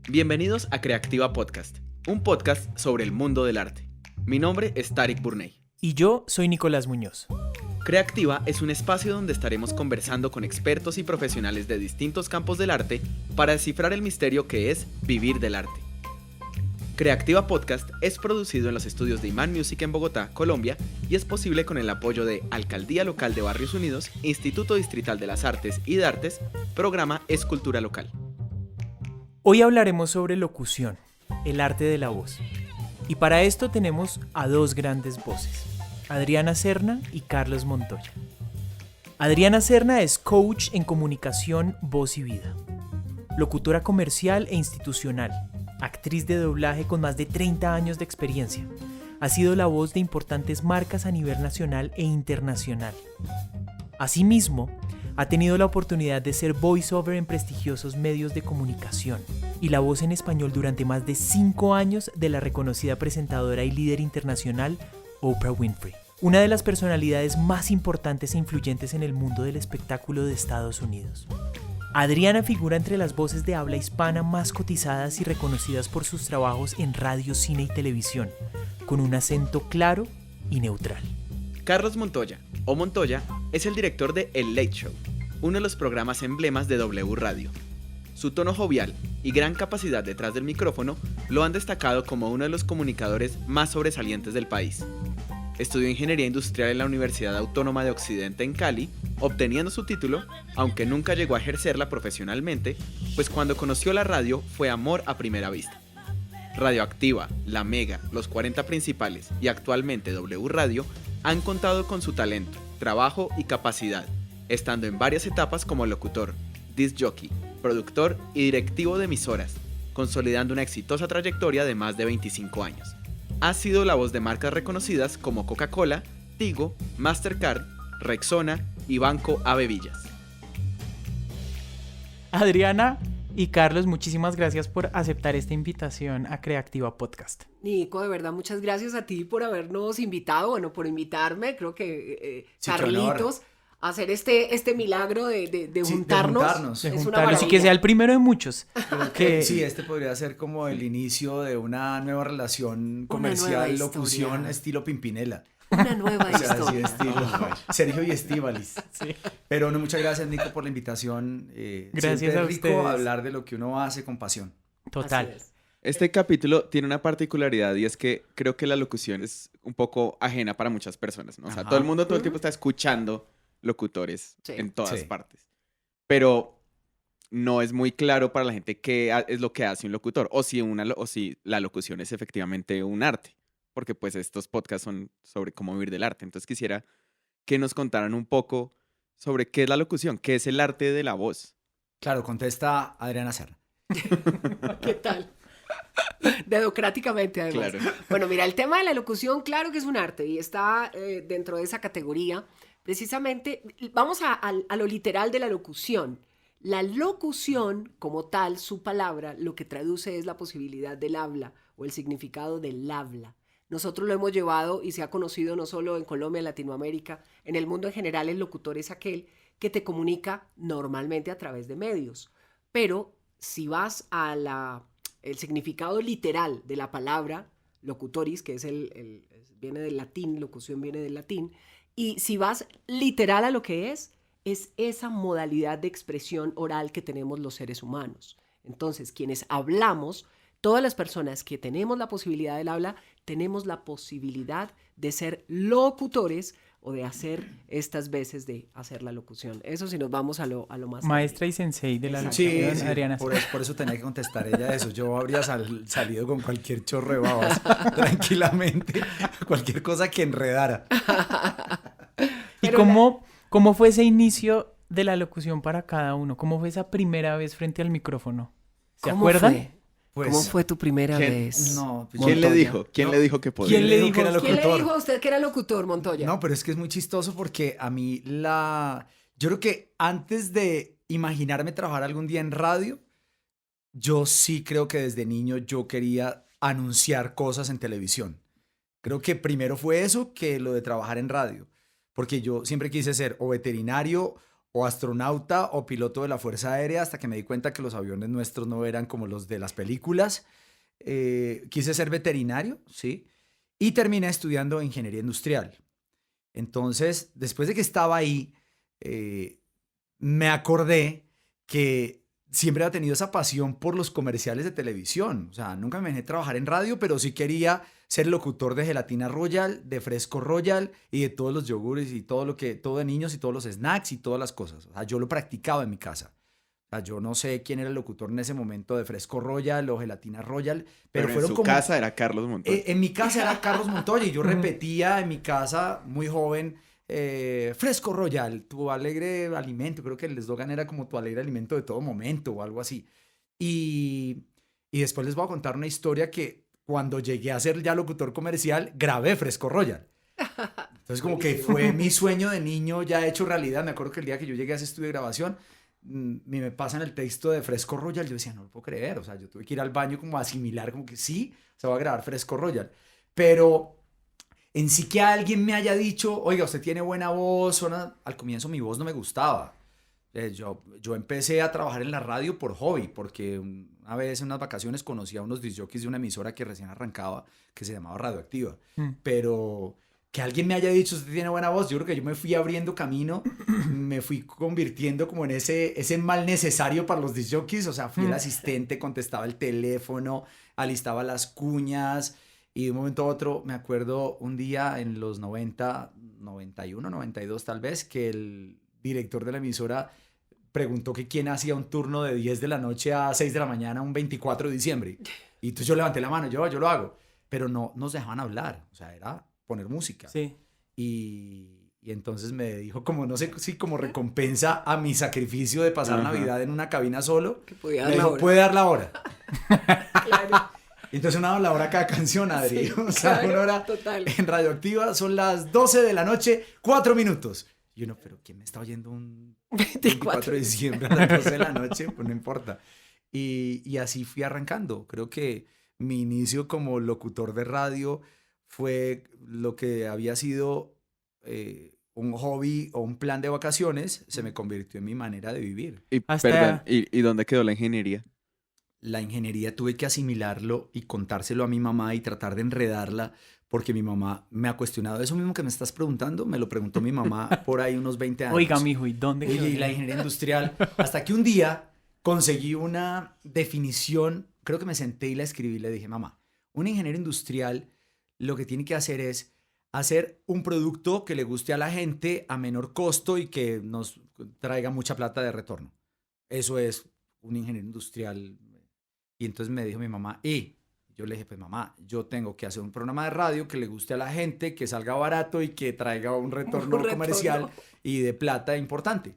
Bienvenidos a Creactiva Podcast, un podcast sobre el mundo del arte. Mi nombre es Tarik Burney. Y yo soy Nicolás Muñoz. Creactiva es un espacio donde estaremos conversando con expertos y profesionales de distintos campos del arte para descifrar el misterio que es vivir del arte. Creactiva Podcast es producido en los estudios de Iman Music en Bogotá, Colombia, y es posible con el apoyo de Alcaldía Local de Barrios Unidos, Instituto Distrital de las Artes y de Artes, programa Escultura Local. Hoy hablaremos sobre locución, el arte de la voz. Y para esto tenemos a dos grandes voces, Adriana Serna y Carlos Montoya. Adriana Serna es coach en comunicación, voz y vida, locutora comercial e institucional, actriz de doblaje con más de 30 años de experiencia. Ha sido la voz de importantes marcas a nivel nacional e internacional. Asimismo, ha tenido la oportunidad de ser voiceover en prestigiosos medios de comunicación y la voz en español durante más de 5 años de la reconocida presentadora y líder internacional Oprah Winfrey, una de las personalidades más importantes e influyentes en el mundo del espectáculo de Estados Unidos. Adriana figura entre las voces de habla hispana más cotizadas y reconocidas por sus trabajos en radio, cine y televisión, con un acento claro y neutral. Carlos Montoya, o Montoya, es el director de El Late Show, uno de los programas emblemas de W Radio. Su tono jovial y gran capacidad detrás del micrófono lo han destacado como uno de los comunicadores más sobresalientes del país. Estudió Ingeniería Industrial en la Universidad Autónoma de Occidente en Cali, obteniendo su título, aunque nunca llegó a ejercerla profesionalmente, pues cuando conoció la radio fue amor a primera vista. Radioactiva, La Mega, Los 40 Principales y actualmente W Radio han contado con su talento, trabajo y capacidad, estando en varias etapas como locutor, disc jockey, productor y directivo de emisoras, consolidando una exitosa trayectoria de más de 25 años. Ha sido la voz de marcas reconocidas como Coca-Cola, Tigo, Mastercard, Rexona y Banco Ave Villas. Adriana y Carlos, muchísimas gracias por aceptar esta invitación a Creactiva Podcast. Nico, de verdad, muchas gracias a ti por habernos invitado, bueno, por invitarme, creo que Sí, Carlitos, hacer este milagro de juntarnos, es una Juntarlos y que sea el primero de muchos. Sí, este podría ser como el inicio de una nueva relación comercial, nueva locución, historia. estilo Pimpinela. Una nueva O sea, así historia. estilo Sergio y Estíbaliz. Sí. Pero no, muchas gracias, Nico, por la invitación. Gracias Siempre a es rico ustedes. hablar de lo que uno hace con pasión. Total. Así es. Este capítulo tiene una particularidad y es que creo que la locución es un poco ajena para muchas personas, ¿no? O sea, Ajá. todo el mundo todo el tiempo está escuchando locutores Sí. en todas Sí. partes. Pero no es muy claro para la gente qué es lo que hace un locutor o si la locución es efectivamente un arte, porque pues estos podcasts son sobre cómo vivir del arte. Entonces quisiera que nos contaran un poco sobre qué es la locución, qué es el arte de la voz. Claro, contesta Adriana Serna. ¿Qué tal? Dedocráticamente, además. Claro. Bueno, mira, el tema de la locución, claro que es un arte y está dentro de esa categoría. Precisamente, vamos a lo literal de la locución. La locución, como tal, su palabra, lo que traduce es la posibilidad del habla o el significado del habla. Nosotros lo hemos llevado y se ha conocido no solo en Colombia, en Latinoamérica, en el mundo en general, el locutor es aquel que te comunica normalmente a través de medios. Pero si vas a el significado literal de la palabra locutoris, que es viene del latín, locución viene del latín, y si vas literal a lo que es esa modalidad de expresión oral que tenemos los seres humanos. Entonces, quienes hablamos, todas las personas que tenemos la posibilidad del habla, tenemos la posibilidad de ser locutores o de hacer estas veces de hacer la locución. Eso si nos vamos a lo más... Maestra y sensei de la Exacto. Sí, locución, sí, Adriana. por eso tenía que contestar ella eso. Yo habría salido con cualquier chorro de babas tranquilamente, cualquier cosa que enredara. ¿Y Pero cómo fue ese inicio de la locución para cada uno? ¿Cómo fue esa primera vez frente al micrófono? ¿Se ¿Cómo acuerdan? fue? Pues, ¿Cómo fue tu primera ¿quién- vez? No, pues ¿Quién le Montoya. dijo? ¿Quién No. le dijo que podía? ¿Quién le dijo que era ¿Quién le locutor? dijo a usted que era locutor, Montoya? No, pero es que es muy chistoso porque a mí yo creo que antes de imaginarme trabajar algún día en radio, yo sí creo que desde niño yo quería anunciar cosas en televisión. Creo que primero fue eso que lo de trabajar en radio, porque yo siempre quise ser o veterinario o astronauta o piloto de la Fuerza Aérea, hasta que me di cuenta que los aviones nuestros no eran como los de las películas. Quise ser veterinario, sí, y terminé estudiando ingeniería industrial. Entonces, después de que estaba ahí, me acordé que siempre había tenido esa pasión por los comerciales de televisión. O sea, nunca me imaginé trabajar en radio, pero sí quería ser locutor de Gelatina Royal, de Fresco Royal y de todos los yogures y todo de niños y todos los snacks y todas las cosas. O sea, yo lo practicaba en mi casa. O sea, yo no sé quién era el locutor en ese momento de Fresco Royal o Gelatina Royal, pero fueron en su como... casa era Carlos Montoya. En mi casa era Carlos Montoya y yo repetía en mi casa, muy joven, Fresco Royal, tu alegre alimento. Creo que el eslogan era como tu alegre alimento de todo momento o algo así. Y después les voy a contar una historia que cuando llegué a ser ya locutor comercial, grabé Fresco Royal. Entonces como que fue mi sueño de niño ya hecho realidad. Me acuerdo que el día que yo llegué a ese estudio de grabación, me pasan el texto de Fresco Royal. Yo decía, no lo puedo creer. O sea, yo tuve que ir al baño como a asimilar, como que sí, se va a grabar Fresco Royal. Pero en sí que alguien me haya dicho, oiga, usted tiene buena voz, al comienzo mi voz no me gustaba. Yo empecé a trabajar en la radio por hobby, porque una vez en unas vacaciones conocí a unos discjockeys de una emisora que recién arrancaba, que se llamaba Radioactiva. Pero que alguien me haya dicho, usted tiene buena voz, yo creo que yo me fui abriendo camino, me fui convirtiendo como en ese mal necesario para los discjockeys. O sea, fui el asistente, contestaba el teléfono, alistaba las cuñas. Y de un momento a otro, me acuerdo un día en los 90, 91, 92 tal vez, que el director de la emisora preguntó que quién hacía un turno de 10 de la noche a 6 de la mañana un 24 de diciembre. Y entonces yo levanté la mano, yo lo hago. Pero no nos dejaban hablar, o sea, era poner música. Sí. Y entonces me dijo, como no sé si como recompensa a mi sacrificio de pasar Navidad en una cabina solo, Que podía me dar la dijo, hora. puede dar la hora. Claro, Entonces una hora cada canción, Adri. sí, O sea, claro, una hora total. en Radioactiva son las 12 de la noche, 4 minutos. Y uno, pero ¿quién me está oyendo un 24 de diciembre a las 12 de la noche? Pues no importa. Y así fui arrancando. Creo que mi inicio como locutor de radio fue lo que había sido un hobby o un plan de vacaciones, se me convirtió en mi manera de vivir. Y, Hasta- perdón, ¿y dónde quedó la ingeniería? La ingeniería tuve que asimilarlo y contárselo a mi mamá y tratar de enredarla, porque mi mamá me ha cuestionado eso mismo que me estás preguntando. Me lo preguntó mi mamá por ahí unos 20 años. Oiga, mijo, ¿y dónde quedó? Oye, y la ingeniería industrial. Hasta que un día conseguí una definición, creo que me senté y la escribí y le dije, mamá, un ingeniero industrial lo que tiene que hacer es hacer un producto que le guste a la gente a menor costo y que nos traiga mucha plata de retorno. Eso es un ingeniero industrial. Y entonces me dijo mi mamá, y yo le dije, pues mamá, yo tengo que hacer un programa de radio que le guste a la gente, que salga barato y que traiga un retorno comercial y de plata importante.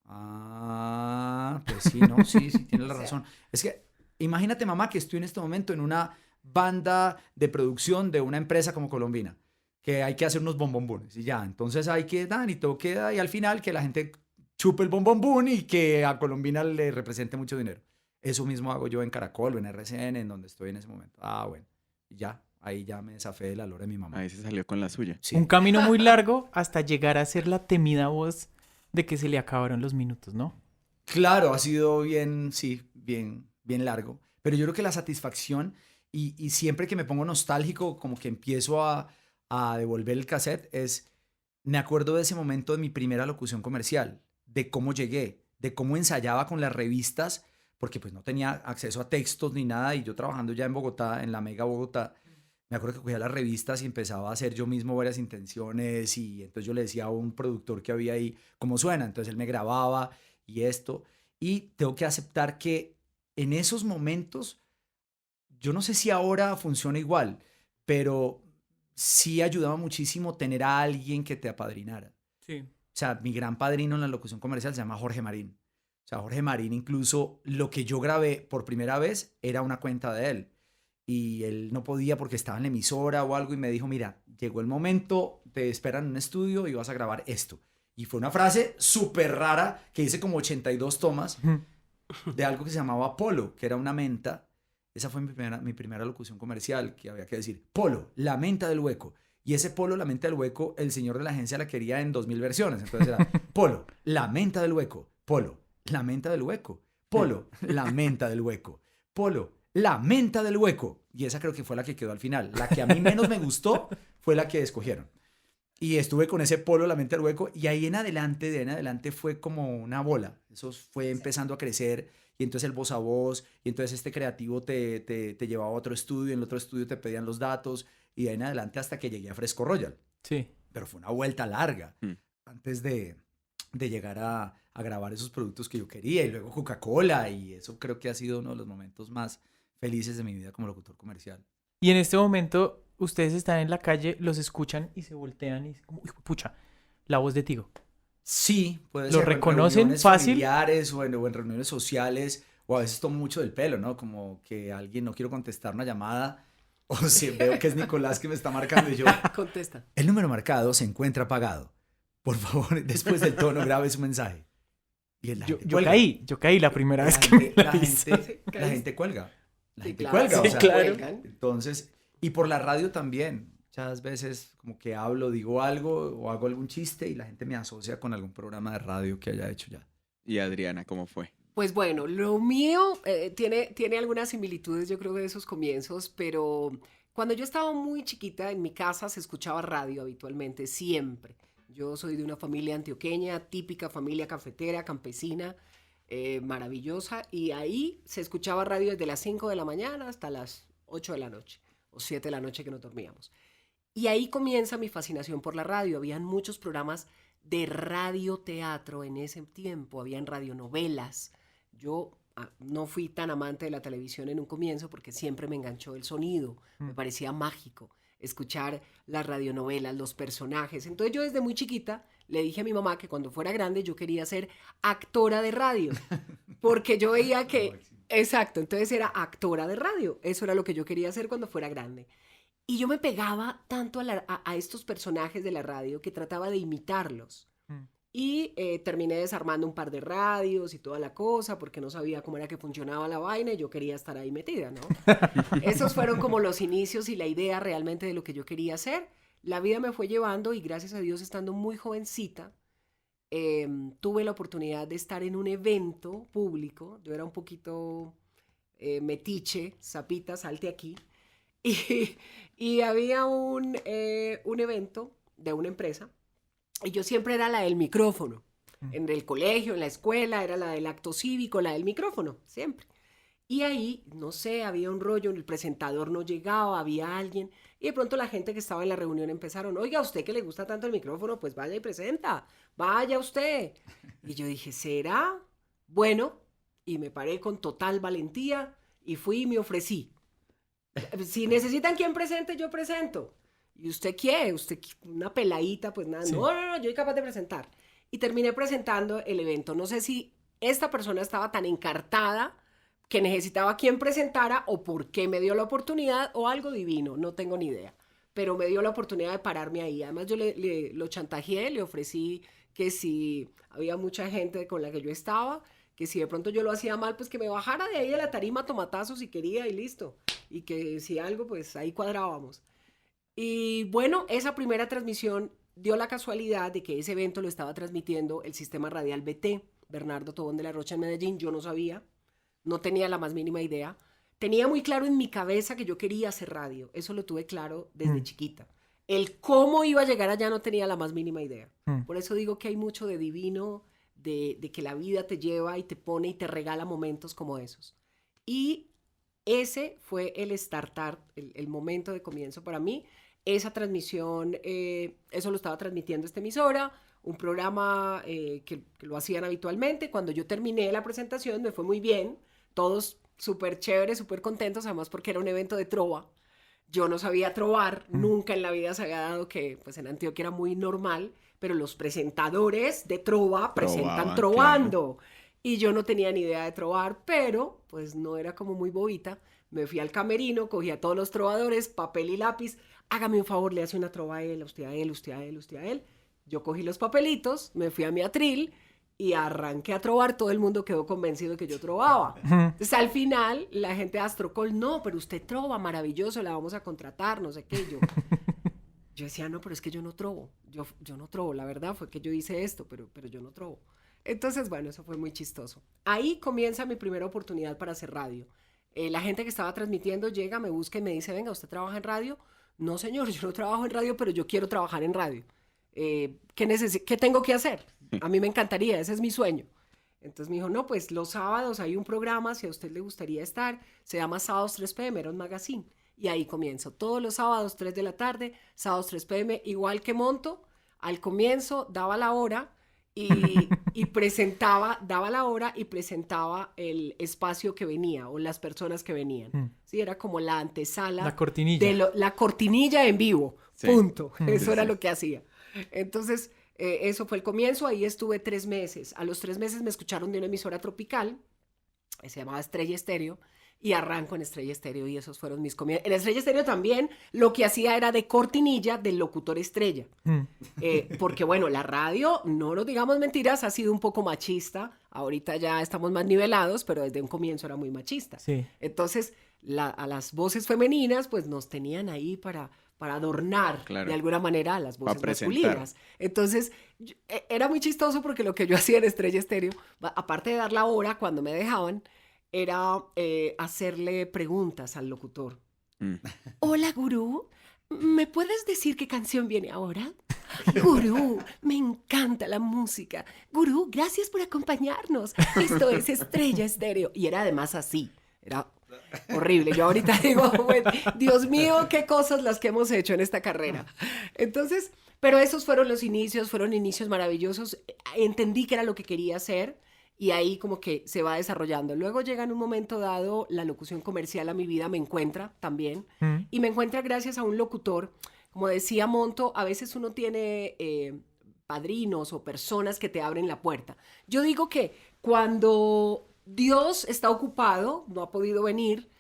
Ah, pues sí, no, sí, tienes la razón. Es que imagínate, mamá, que estoy en este momento en una banda de producción de una empresa como Colombina, que hay que hacer unos bombombones y ya, entonces hay que dar y todo queda y al final que la gente chupe el bombombón y que a Colombina le represente mucho dinero. Eso mismo hago yo en Caracol o en RCN, en donde estoy en ese momento. Ah, bueno, ya, ahí ya me zafé de la lora de mi mamá. Ahí se salió con la suya. Sí. Un camino muy largo hasta llegar a ser la temida voz de que se le acabaron los minutos, ¿no? Claro, ha sido bien, sí, bien largo. Pero yo creo que la satisfacción y siempre que me pongo nostálgico, como que empiezo a devolver el cassette, me acuerdo de ese momento de mi primera locución comercial, de cómo llegué, de cómo ensayaba con las revistas, porque pues no tenía acceso a textos ni nada, y yo trabajando ya en Bogotá, en la Mega Bogotá, me acuerdo que cogía las revistas y empezaba a hacer yo mismo varias intenciones, y entonces yo le decía a un productor que había ahí cómo suena, entonces él me grababa y esto, y tengo que aceptar que en esos momentos, yo no sé si ahora funciona igual, pero sí ayudaba muchísimo tener a alguien que te apadrinara. Sí. O sea, mi gran padrino en la locución comercial se llama Jorge Marín. O sea, Jorge Marín, incluso lo que yo grabé por primera vez era una cuenta de él. Y él no podía porque estaba en la emisora o algo y me dijo, mira, llegó el momento, te esperan en un estudio y vas a grabar esto. Y fue una frase súper rara que hice como 82 tomas de algo que se llamaba Polo, que era una menta. Esa fue mi primera locución comercial, que había que decir, Polo, la menta del hueco. Y ese Polo, la menta del hueco, el señor de la agencia la quería en 2000 versiones. Entonces era Polo, la menta del hueco. Polo, la menta del hueco. Polo, la menta del hueco. Polo, la menta del hueco. Y esa creo que fue la que quedó al final. La que a mí menos me gustó fue la que escogieron. Y estuve con ese Polo, la menta del hueco. Y ahí de ahí en adelante fue como una bola. Eso fue empezando a crecer. Y entonces el voz a voz. Y entonces este creativo te llevaba a otro estudio. En el otro estudio te pedían los datos. Y de ahí en adelante hasta que llegué a Fresco Royal. Sí. Pero fue una vuelta larga. Antes de llegar a grabar esos productos que yo quería. Y luego Coca-Cola. Y eso creo que ha sido uno de los momentos más felices de mi vida como locutor comercial. Y en este momento, ustedes están en la calle, los escuchan y se voltean y dicen como, "Uy, pucha, la voz de Tigo". Sí, puede ¿Lo ser. reconocen en reuniones fácil? familiares o en reuniones sociales. O a veces tomo mucho del pelo, ¿no? Como que alguien no quiero contestar una llamada. O si veo que es Nicolás que me está marcando y yo... Contesta. El número marcado se encuentra apagado. Por favor, después del tono, grabe su mensaje. Y la gente Yo cuelga. yo caí la primera vez que me la hizo. La gente cuelga. La Sí, gente claro, cuelga. sí, o sea, claro. cuelgan. Entonces, y por la radio también. Muchas veces como que hablo, digo algo o hago algún chiste y la gente me asocia con algún programa de radio que haya hecho ya. Y Adriana, ¿cómo fue? Pues bueno, lo mío tiene algunas similitudes, yo creo, de esos comienzos, pero cuando yo estaba muy chiquita, en mi casa se escuchaba radio habitualmente, siempre. Yo soy de una familia antioqueña, típica familia cafetera, campesina, maravillosa, y ahí se escuchaba radio desde las 5 de la mañana hasta las 8 de la noche, o 7 de la noche que no dormíamos. Y ahí comienza mi fascinación por la radio. Habían muchos programas de radioteatro en ese tiempo, habían radionovelas. Yo no fui tan amante de la televisión en un comienzo porque siempre me enganchó el sonido, me parecía mágico escuchar las radionovelas, los personajes. Entonces yo desde muy chiquita le dije a mi mamá que cuando fuera grande yo quería ser actora de radio, porque yo veía que... Exacto, entonces era actora de radio, eso era lo que yo quería hacer cuando fuera grande. Y yo me pegaba tanto a estos personajes de la radio que trataba de imitarlos. Y terminé desarmando un par de radios y toda la cosa porque no sabía cómo era que funcionaba la vaina y yo quería estar ahí metida, ¿no? Esos fueron como los inicios y la idea realmente de lo que yo quería hacer. La vida me fue llevando y gracias a Dios, estando muy jovencita, tuve la oportunidad de estar en un evento público. Yo era un poquito metiche, zapita, salte aquí. Y había un evento de una empresa y yo siempre era la del micrófono. En el colegio, en la escuela, era la del acto cívico, la del micrófono, siempre. Y ahí, no sé, había un rollo, el presentador no llegaba, había alguien, y de pronto la gente que estaba en la reunión empezaron, oiga, a usted que le gusta tanto el micrófono, pues vaya y presenta, vaya usted. Y yo dije, ¿será? Bueno, y me paré con total valentía y fui y me ofrecí. Si necesitan quien presente, yo presento. ¿Y usted qué? ¿Usted una peladita? Pues nada, sí. No, yo soy capaz de presentar. Y terminé presentando el evento. No sé si esta persona estaba tan encartada que necesitaba quien presentara o por qué me dio la oportunidad o algo divino, no tengo ni idea. Pero me dio la oportunidad de pararme ahí. Además yo lo chantajeé, le ofrecí que si había mucha gente con la que yo estaba, que si de pronto yo lo hacía mal, pues que me bajara de ahí de la tarima a tomatazos si quería y listo. Y que si algo, pues ahí cuadrábamos. Y bueno, esa primera transmisión dio la casualidad de que ese evento lo estaba transmitiendo el sistema radial BT, Bernardo Tobón de la Rocha en Medellín. Yo no sabía, no tenía la más mínima idea. Tenía muy claro en mi cabeza que yo quería hacer radio. Eso lo tuve claro desde chiquita. El cómo iba a llegar allá no tenía la más mínima idea. Por eso digo que hay mucho de divino, de que la vida te lleva y te pone y te regala momentos como esos. Y ese fue el startar, el momento de comienzo para mí. Esa transmisión, eso lo estaba transmitiendo esta emisora, un programa que lo hacían habitualmente. Cuando yo terminé la presentación me fue muy bien, todos súper chéveres, súper contentos, además porque era un evento de trova. Yo no sabía trovar, nunca en la vida se había dado que pues en Antioquia era muy normal, pero los presentadores de trova presentan trovando. Claro. Y yo no tenía ni idea de trovar, pero pues no era como muy bobita. Me fui al camerino, cogí a todos los trovadores, papel y lápiz. Hágame un favor, le hace una trova a él, a usted, a él, usted, a él, usted, a él. Yo cogí los papelitos, me fui a mi atril y arranqué a trovar. Todo el mundo quedó convencido de que yo trovaba. Entonces, al final, la gente de Astrocol, no, pero usted trova, maravilloso, la vamos a contratar, no sé qué. Yo, Yo decía, no, pero es que yo no trovo, yo no trovo, la verdad fue que yo hice esto, pero yo no trovo. Entonces, bueno, eso fue muy chistoso. Ahí comienza mi primera oportunidad para hacer radio. La gente que estaba transmitiendo llega, me busca y me dice, venga, ¿usted trabaja en radio? No, señor, yo no trabajo en radio, pero yo quiero trabajar en radio. ¿Qué tengo que hacer? A mí me encantaría, ese es mi sueño. Entonces me dijo, no, pues los sábados hay un programa, si a usted le gustaría estar, se llama Sábados 3 p.m., era un magazine. Y ahí comienzo, todos los sábados 3 de la tarde, sábados 3 p.m., igual que Monto, al comienzo daba la hora y presentaba, daba la hora y presentaba el espacio que venía o las personas que venían. Sí, era como la antesala. La cortinilla. La cortinilla en vivo, Sí. punto. Eso era lo que hacía. Entonces, eso fue el comienzo, ahí estuve 3 meses. A los 3 meses me escucharon de una emisora tropical, se llamaba Estrella Estéreo, y arranco en Estrella Estéreo y esos fueron mis comienzos. En Estrella Estéreo también lo que hacía era de cortinilla del locutor estrella. Porque bueno, la radio, no nos digamos mentiras, ha sido un poco machista. Ahorita ya estamos más nivelados, pero desde un comienzo era muy machista. Sí. Entonces, a las voces femeninas, pues nos tenían ahí para adornar Claro. de alguna manera a las voces presentar. masculinas. Entonces, era muy chistoso porque lo que yo hacía en Estrella Estéreo, aparte de dar la hora cuando me dejaban, era hacerle preguntas al locutor. Hola, gurú, ¿me puedes decir qué canción viene ahora? Gurú, me encanta la música. Gurú, gracias por acompañarnos. Esto es Estrella Estéreo. Y era además así. Era horrible. Yo ahorita digo, bueno, Dios mío, qué cosas las que hemos hecho en esta carrera. Entonces, pero esos fueron los inicios, fueron inicios maravillosos. Entendí que era lo que quería hacer. Y ahí como que se va desarrollando. Luego llega en un momento dado la locución comercial a mi vida, me encuentra también. Y me encuentra gracias a un locutor. Como decía Monto, a veces uno tiene padrinos o personas que te abren la puerta. Yo digo que cuando Dios está ocupado, no ha podido venir,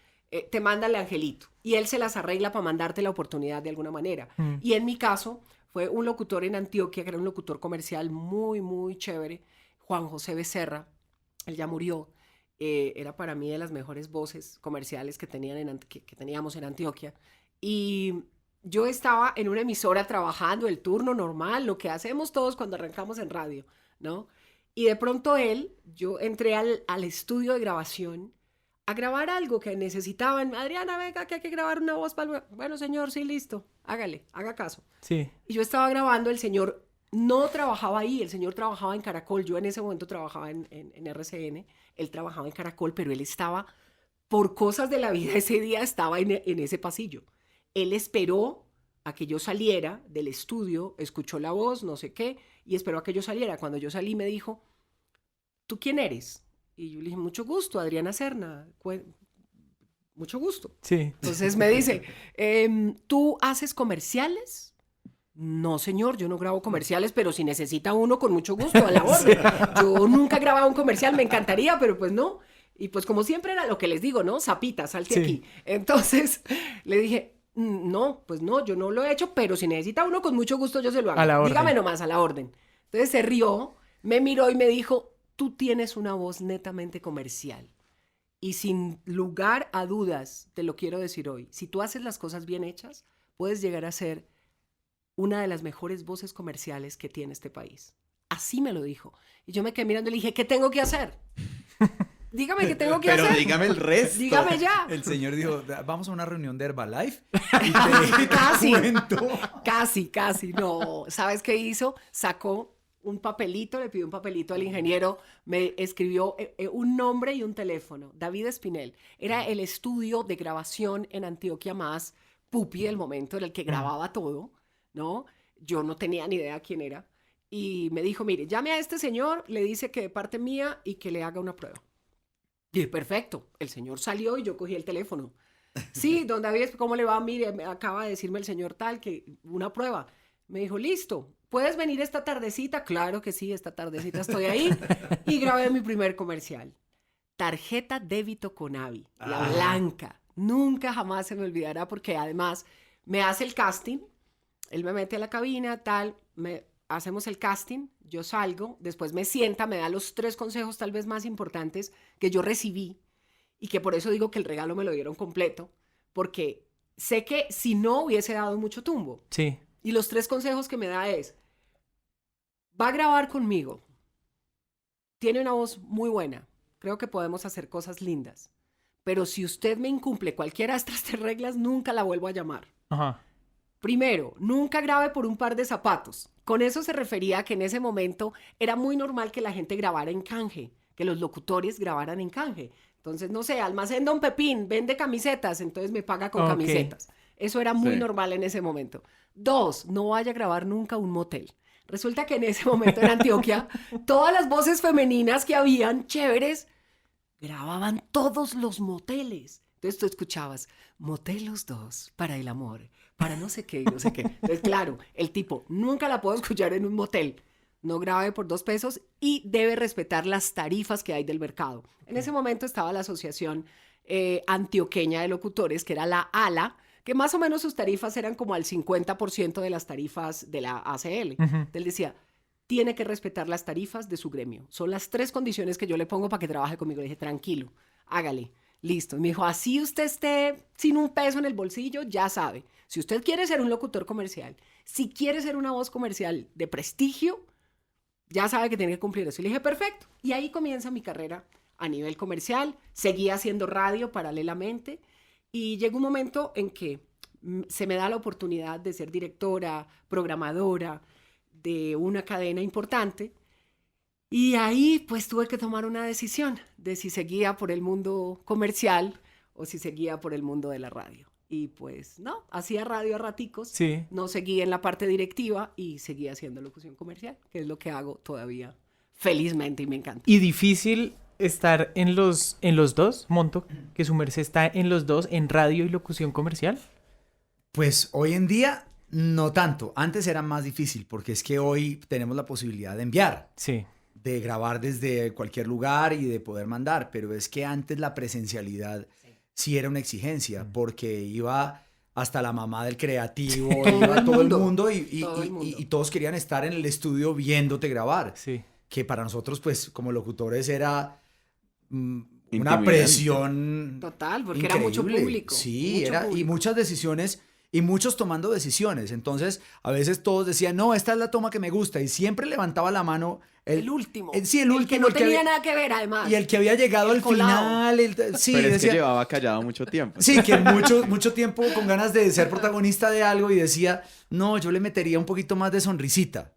te manda el angelito. Y él se las arregla para mandarte la oportunidad de alguna manera. Y en mi caso fue un locutor en Antioquia, que era un locutor comercial muy, muy chévere. Juan José Becerra, él ya murió, era para mí de las mejores voces comerciales que teníamos en Antioquia. Y yo estaba en una emisora trabajando el turno normal, lo que hacemos todos cuando arrancamos en radio, ¿no? Y de pronto yo entré al estudio de grabación a grabar algo que necesitaban. Adriana, venga, que hay que grabar una voz para... Bueno, señor, sí, listo, hágale, haga caso. Sí. Y yo estaba grabando, el señor no trabajaba ahí, el señor trabajaba en Caracol, yo en ese momento trabajaba en RCN, él trabajaba en Caracol, pero él estaba, por cosas de la vida, ese día estaba en ese pasillo. Él esperó a que yo saliera del estudio, escuchó la voz, no sé qué, y esperó a que yo saliera. Cuando yo salí me dijo, ¿tú quién eres? Y yo le dije, mucho gusto, Adriana Serna, mucho gusto. Sí. Entonces me dice, ¿tú haces comerciales? No, señor, yo no grabo comerciales, pero si necesita uno, con mucho gusto, a la orden. Yo nunca he grabado un comercial, me encantaría, pero pues no. Y pues como siempre era lo que les digo, ¿no? Zapita, salte Sí. aquí. Entonces le dije, no, pues no, yo no lo he hecho, pero si necesita uno, con mucho gusto yo se lo hago. A la orden. Dígame nomás, a la orden. Entonces se rió, me miró y me dijo, tú tienes una voz netamente comercial. Y sin lugar a dudas, te lo quiero decir hoy, si tú haces las cosas bien hechas, puedes llegar a ser una de las mejores voces comerciales que tiene este país. Así me lo dijo. Y yo me quedé mirando y le dije, ¿qué tengo que hacer? Dígame qué tengo que Pero hacer. dígame el resto. Dígame ya. El señor dijo, vamos a una reunión de Herbalife y te Casi. cuento. Casi. No, ¿sabes qué hizo? Sacó un papelito, le pidió un papelito al ingeniero, me escribió un nombre y un teléfono. David Espinel. Era el estudio de grabación en Antioquia más pupi del momento, en el que grababa todo, ¿no? Yo no tenía ni idea quién era. Y me dijo, mire, llame a este señor, le dice que de parte mía y que le haga una prueba. Y dije, perfecto. El señor salió y yo cogí el teléfono. Sí, don David, ¿cómo le va? Mire, me acaba de decirme el señor tal que una prueba. Me dijo, listo, ¿puedes venir esta tardecita? Claro que sí, esta tardecita estoy ahí. Y grabé mi primer comercial. Tarjeta débito Conavi, la blanca. Nunca jamás se me olvidará porque además me hace el casting. Él me mete a la cabina, hacemos el casting, yo salgo, después me sienta, me da los 3 consejos tal vez más importantes que yo recibí y que por eso digo que el regalo me lo dieron completo, porque sé que si no hubiese dado mucho tumbo. Sí. Y los 3 consejos que me da es, va a grabar conmigo, tiene una voz muy buena, creo que podemos hacer cosas lindas, pero si usted me incumple cualquiera de estas 3 reglas, nunca la vuelvo a llamar. Ajá. Primero, nunca grabe por un par de zapatos. Con eso se refería a que en ese momento era muy normal que la gente grabara en canje, que los locutores grabaran en canje. Entonces, no sé, Almacén Don Pepín vende camisetas, entonces me paga con Ok. camisetas. Eso era muy Sí. normal en ese momento. 2, no vaya a grabar nunca un motel. Resulta que en ese momento en Antioquia, todas las voces femeninas que habían, chéveres, grababan todos los moteles. Entonces tú escuchabas, Motel Los Dos, para el amor, para no sé qué, no sé qué. Entonces, claro, el tipo nunca la puedo escuchar en un motel. No grabe por 2 pesos y debe respetar las tarifas que hay del mercado. En ese momento estaba la Asociación Antioqueña de Locutores, que era la ALA, que más o menos sus tarifas eran como al 50% de las tarifas de la ACL. Ujú. Él decía, tiene que respetar las tarifas de su gremio. Son las 3 condiciones que yo le pongo para que trabaje conmigo. Le dije, tranquilo, hágale, listo. Y me dijo, así usted esté sin un peso en el bolsillo, ya sabe. Si usted quiere ser un locutor comercial, si quiere ser una voz comercial de prestigio, ya sabe que tiene que cumplir eso. Y le dije, perfecto. Y ahí comienza mi carrera a nivel comercial. Seguía haciendo radio paralelamente. Y llegó un momento en que se me da la oportunidad de ser directora, programadora de una cadena importante. Y ahí pues tuve que tomar una decisión de si seguía por el mundo comercial o si seguía por el mundo de la radio. Y pues no, hacía radio a raticos, Sí. no seguí en la parte directiva y seguí haciendo locución comercial, que es lo que hago todavía felizmente y me encanta. Y difícil estar en los dos, Monto, que su merced está en los dos, en radio y locución comercial. Pues hoy en día no tanto. Antes era más difícil porque es que hoy tenemos la posibilidad de enviar, Sí. de grabar desde cualquier lugar y de poder mandar, pero es que antes la presencialidad sí era una exigencia porque iba hasta la mamá del creativo, Todo iba el todo el mundo. mundo Todo el mundo. y todos querían estar en el estudio viéndote grabar, Sí. que para nosotros pues como locutores era una Intimidante. presión Total, porque era mucho increíble. público. Sí, mucho era, y público. muchas decisiones, y muchos tomando decisiones. Entonces, a veces todos decían, no, esta es la toma que me gusta, y siempre levantaba la mano El último. sí, el último, que no el que tenía había- nada que ver, además. y el que había llegado El al colado. final. Sí, Pero es decía, que llevaba callado mucho tiempo. sí, que mucho tiempo con ganas de ser protagonista de algo y decía, no, yo le metería un poquito más de sonrisita.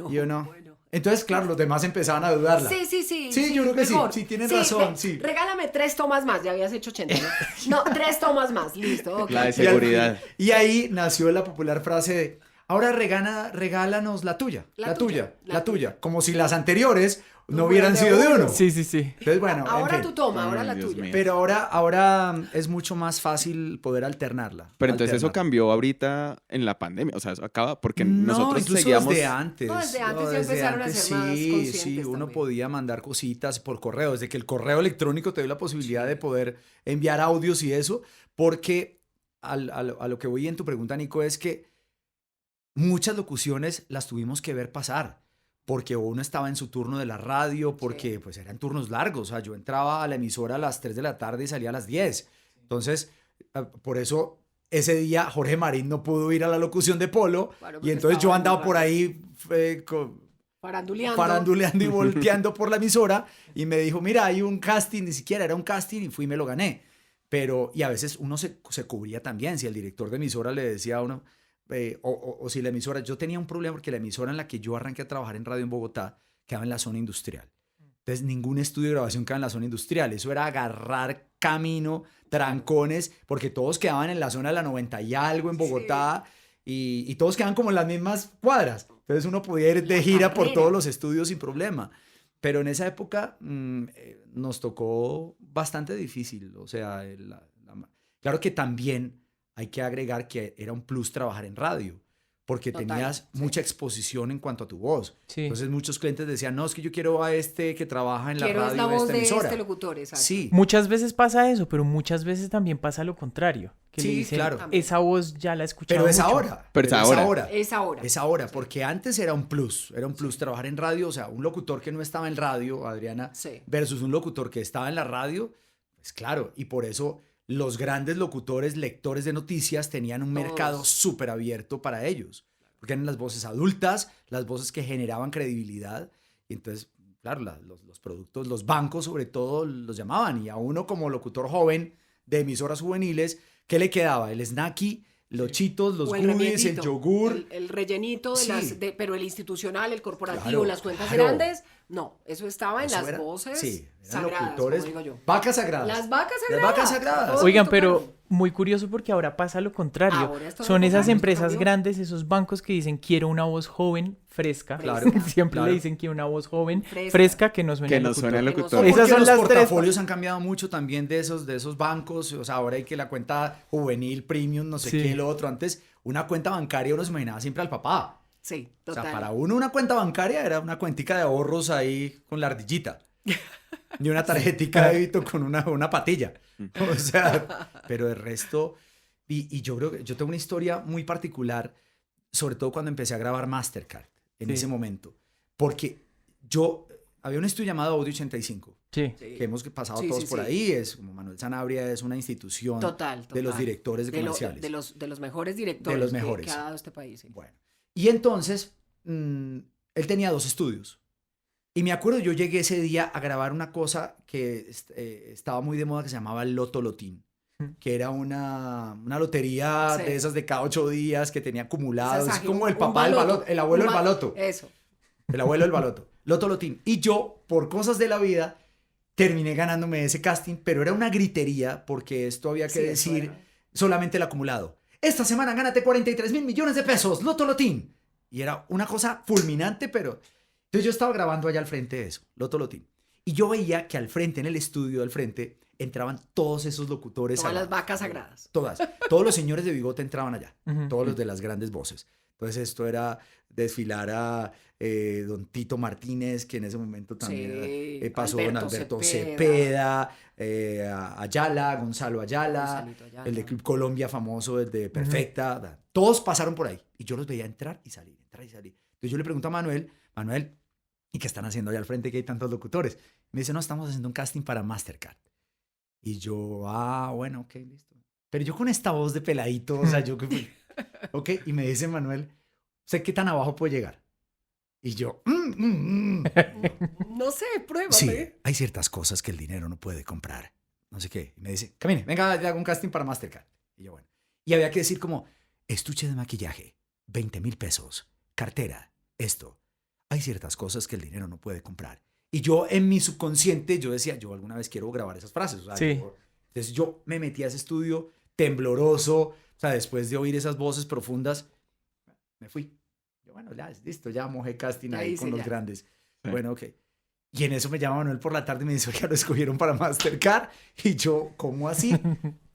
Yo no. Bueno. Entonces, claro, los demás empezaban a dudarla. Sí. Sí, yo creo que sí, mejor. sí, tienen razón, ve, sí. Regálame 3 tomas más, ya habías hecho 80, ¿no? No, 3 tomas más, listo. ok. La de Y al- seguridad. Y ahí nació la popular frase de, ahora regálanos la tuya, La la tuya, tuya, la la tuya. tuya. Como si las anteriores no No hubieran fueran de sido de uno. uno. Sí, sí, sí. Entonces, bueno, en Ahora fin. tu toma, ahora Ay, la Dios tuya. mío. Pero ahora es mucho más fácil poder alternarla. Pero entonces eso alternarla. cambió ahorita en la pandemia. O sea, eso acaba porque No, nosotros incluso seguíamos. desde antes. No, desde antes ya empezaron a ser más sí, conscientes sí, uno también. podía mandar cositas por correo. Desde que el correo electrónico te dio la posibilidad de poder enviar audios y eso, porque a lo que voy en tu pregunta, Nico, es que muchas locuciones las tuvimos que ver pasar. Porque uno estaba en su turno de la radio, porque pues eran turnos largos. O sea, yo entraba a la emisora a las 3 de la tarde y salía a las 10. Entonces, por eso ese día Jorge Marín no pudo ir a la locución de Polo. Claro, Y porque entonces yo estaba andaba muy por rápido. ahí Faranduleando. faranduleando y volteando por la emisora. Y me dijo, mira, hay un casting, ni siquiera era un casting, y fui y me lo gané. Pero, y a veces uno se cubría también. Si el director de emisora le decía a uno, o si la emisora, yo tenía un problema porque la emisora en la que yo arranqué a trabajar en radio en Bogotá quedaba en la zona industrial. Entonces ningún estudio de grabación quedaba en la zona industrial. Eso era agarrar camino, trancones, porque todos quedaban en la zona de la 90 y algo en Bogotá y todos quedaban como en las mismas cuadras. Entonces uno podía ir de La gira por carrera. todos los estudios sin problema. Pero en esa época nos tocó bastante difícil. O sea, claro que también hay que agregar que era un plus trabajar en radio, porque Total, tenías sí. mucha exposición en cuanto a tu voz. Sí. Entonces muchos clientes decían, no, es que yo quiero a este que trabaja en la Quiero es radio la de voz esta de emisora. este locutor, exacto. Sí, Muchas veces pasa eso, pero muchas veces también pasa lo contrario. Que le Sí, dicen, claro. esa voz ya la he escuchado pero es mucho. ahora. Pero es ahora. Es ahora. Es ahora, porque antes era un plus trabajar en radio, o sea, un locutor que no estaba en radio, Adriana, Sí. versus un locutor que estaba en la radio, pues claro, y por eso los grandes locutores, lectores de noticias, tenían un mercado Todos. súper abierto para ellos, porque eran las voces adultas, las voces que generaban credibilidad, y entonces, claro, los productos, los bancos sobre todo, los llamaban, y a uno como locutor joven de emisoras juveniles, ¿qué le quedaba? El snacky, los chitos, los O goodies, el rellenito, yogur. el rellenito, de Sí. pero el institucional, el corporativo, Claro, las cuentas claro. grandes, no, eso estaba en Eso las era- voces sí, eran sagradas, locutores, como digo yo. vacas sagradas. Las vacas Las sagradas. vacas sagradas. Todos Oigan, nos pero tocaron. muy curioso porque ahora pasa lo contrario. Ahora es todo Son lo esas contrario, esto empresas cambió. grandes, esos bancos que dicen quiero una voz joven, fresca. Claro, Siempre claro. le dicen quiero una voz joven, Fresca. fresca, que no suene Que a no locutor. suene a Que no locutor. suene- Esas Porque son los las tres. portafolios han cambiado mucho también de esos bancos. O sea, ahora hay que la cuenta juvenil, premium, no sé Sí. qué, lo otro. Antes, una cuenta bancaria uno se imaginaba siempre al papá. Sí, O total. sea, para uno una cuenta bancaria era una cuentica de ahorros ahí con la ardillita. Ni una tarjetica de débito con una patilla. O sea, pero el resto... Y yo creo que yo tengo una historia muy particular, sobre todo cuando empecé a grabar Mastercard en Sí. ese momento. Porque había un estudio llamado Audio 85, Sí. Sí. que hemos pasado Sí, todos sí, por sí. ahí. Es como Manuel Sanabria, es una institución Total, de los total. directores de De lo- comerciales. de los mejores directores los mejores. que ha dado este país. Sí. Bueno, y entonces él tenía 2 estudios. Y me acuerdo, yo llegué ese día a grabar una cosa que estaba muy de moda que se llamaba el Loto Lotín, que era una lotería Sí. de esas de cada 8 días que tenía acumulados. Esas Es ágiles, como el un papá del baloto, baloto, el abuelo un del baloto. Eso. El abuelo del baloto. Loto Lotín. Y yo, por cosas de la vida, terminé ganándome ese casting, pero era una gritería porque esto había que Sí, eso decir era. solamente el acumulado. Esta semana gánate 43 mil millones de pesos, Loto Lotín. Y era una cosa fulminante, pero... Entonces yo estaba grabando allá al frente de eso, Loto Lotín. Y yo veía que al frente, en el estudio al frente, entraban todos esos locutores. Todas las sagrados. vacas sagradas. Todas. Todos los señores de bigote entraban allá. Ujú. Todos los de las grandes voces. Entonces esto era desfilar a don Tito Martínez, que en ese momento también Sí, pasó don Alberto Alberto Cepeda. Cepeda, a Ayala, Gonzalo Ayala, Gonzalito Ayala. el de Club Colombia famoso, el de Perfecta. Todos pasaron por ahí y yo los veía entrar y salir, entrar y salir. Entonces yo le pregunto a Manuel, ¿y qué están haciendo allá al frente que hay tantos locutores? Me dice, no, estamos haciendo un casting para Mastercard. Y yo, bueno, ok, listo. Pero yo con esta voz de peladito, o sea, yo que fui, ok, y me dice Manuel, ¿sé qué tan abajo puedo llegar? Y yo, No sé, pruébame. sí, hay ciertas cosas que el dinero no puede comprar. No sé qué. Y me dice, camine, venga, le hago un casting para Mastercard. Y yo, bueno. Y había que decir como, estuche de maquillaje, 20 mil pesos, cartera, esto. Hay ciertas cosas que el dinero no puede comprar. Y yo en mi subconsciente, yo decía, yo alguna vez quiero grabar esas frases. O sea, Sí. entonces yo me metí a ese estudio tembloroso, o sea, después de oír esas voces profundas, me fui. Yo, bueno, ya, listo, ya mojé casting Ya ahí hice, con los ya. grandes. Sí. Bueno, ok. Y en eso me llama Manuel por la tarde y me dice, oiga, lo escogieron para Mastercard. Y yo, ¿cómo así?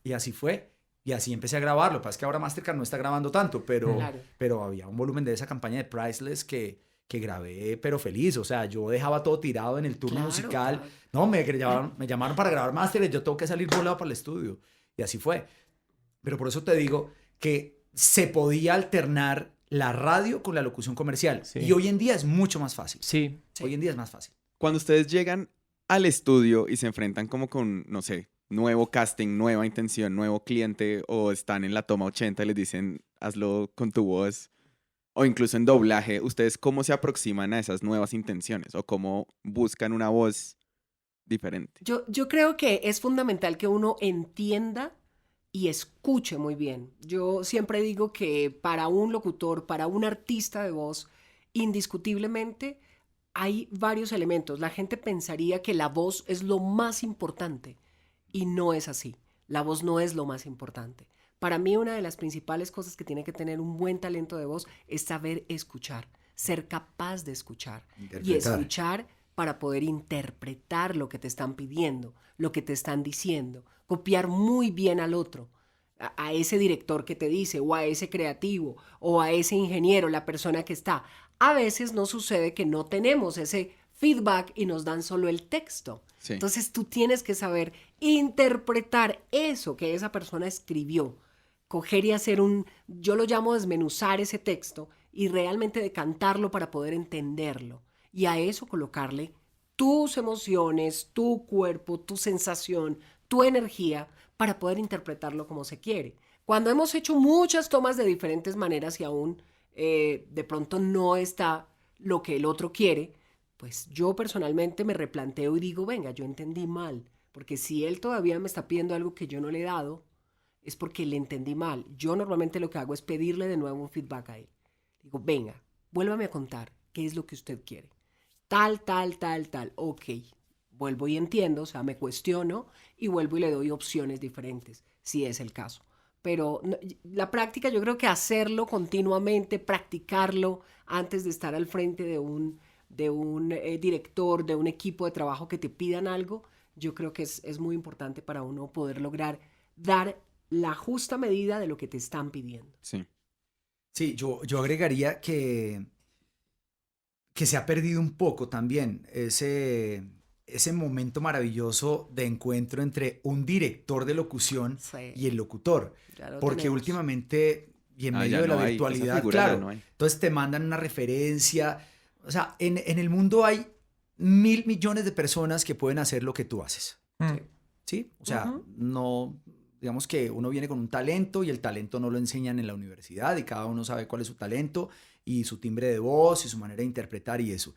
Y así fue. Y así empecé a grabar. Lo que pasa es que ahora Mastercard no está grabando tanto, pero, Claro. pero había un volumen de esa campaña de Priceless que grabé, pero feliz. O sea, yo dejaba todo tirado en el turno Claro, musical. claro. No, me llamaron para grabar Mastercard. Yo tengo que salir volado para el estudio. Y así fue. Pero por eso te digo que se podía alternar la radio con la locución comercial. Sí. Y hoy en día es mucho más fácil. Sí. Sí. Hoy en día es más fácil. Cuando ustedes llegan al estudio y se enfrentan como con, no sé, nuevo casting, nueva intención, nuevo cliente, o están en la toma 80 y les dicen, hazlo con tu voz, o incluso en doblaje, ¿ustedes cómo se aproximan a esas nuevas intenciones o cómo buscan una voz diferente? Yo creo que es fundamental que uno entienda y escuche muy bien. Yo siempre digo que para un locutor, para un artista de voz, indiscutiblemente hay varios elementos. La gente pensaría que la voz es lo más importante y no es así. La voz no es lo más importante. Para mí una de las principales cosas que tiene que tener un buen talento de voz es saber escuchar, ser capaz de escuchar y Interpretar. escuchar para poder interpretar lo que te están pidiendo, lo que te están diciendo, copiar muy bien al otro, a ese director que te dice, o a ese creativo, o a ese ingeniero, la persona que está. A veces no sucede que no tenemos ese feedback y nos dan solo el texto. Sí. Entonces tú tienes que saber interpretar eso que esa persona escribió, coger y hacer yo lo llamo desmenuzar ese texto y realmente decantarlo para poder entenderlo. Y a eso colocarle tus emociones, tu cuerpo, tu sensación, tu energía para poder interpretarlo como se quiere. Cuando hemos hecho muchas tomas de diferentes maneras y aún de pronto no está lo que el otro quiere, pues yo personalmente me replanteo y digo, venga, yo entendí mal, porque si él todavía me está pidiendo algo que yo no le he dado, es porque le entendí mal. Yo normalmente lo que hago es pedirle de nuevo un feedback a él. Digo, venga, vuélvame a contar qué es lo que usted quiere. Tal. Ok, vuelvo y entiendo, o sea, me cuestiono y vuelvo y le doy opciones diferentes, si es el caso. Pero la práctica, yo creo que hacerlo continuamente, practicarlo antes de estar al frente de un director, de un equipo de trabajo que te pidan algo, yo creo que es muy importante para uno poder lograr dar la justa medida de lo que te están pidiendo. Sí. Sí, yo agregaría que se ha perdido un poco también ese momento maravilloso de encuentro entre un director de locución Sí. y el locutor. Ya lo Porque tenemos. últimamente, y en medio ya de la no hay, esa virtualidad, figura ya claro, no hay. entonces te mandan una referencia. O sea, en el mundo hay 1.000 millones de personas que pueden hacer lo que tú haces. Mm. ¿Sí? O sea, Ujú. no, digamos que uno viene con un talento y el talento no lo enseñan en la universidad y cada uno sabe cuál es su talento y su timbre de voz y su manera de interpretar y eso.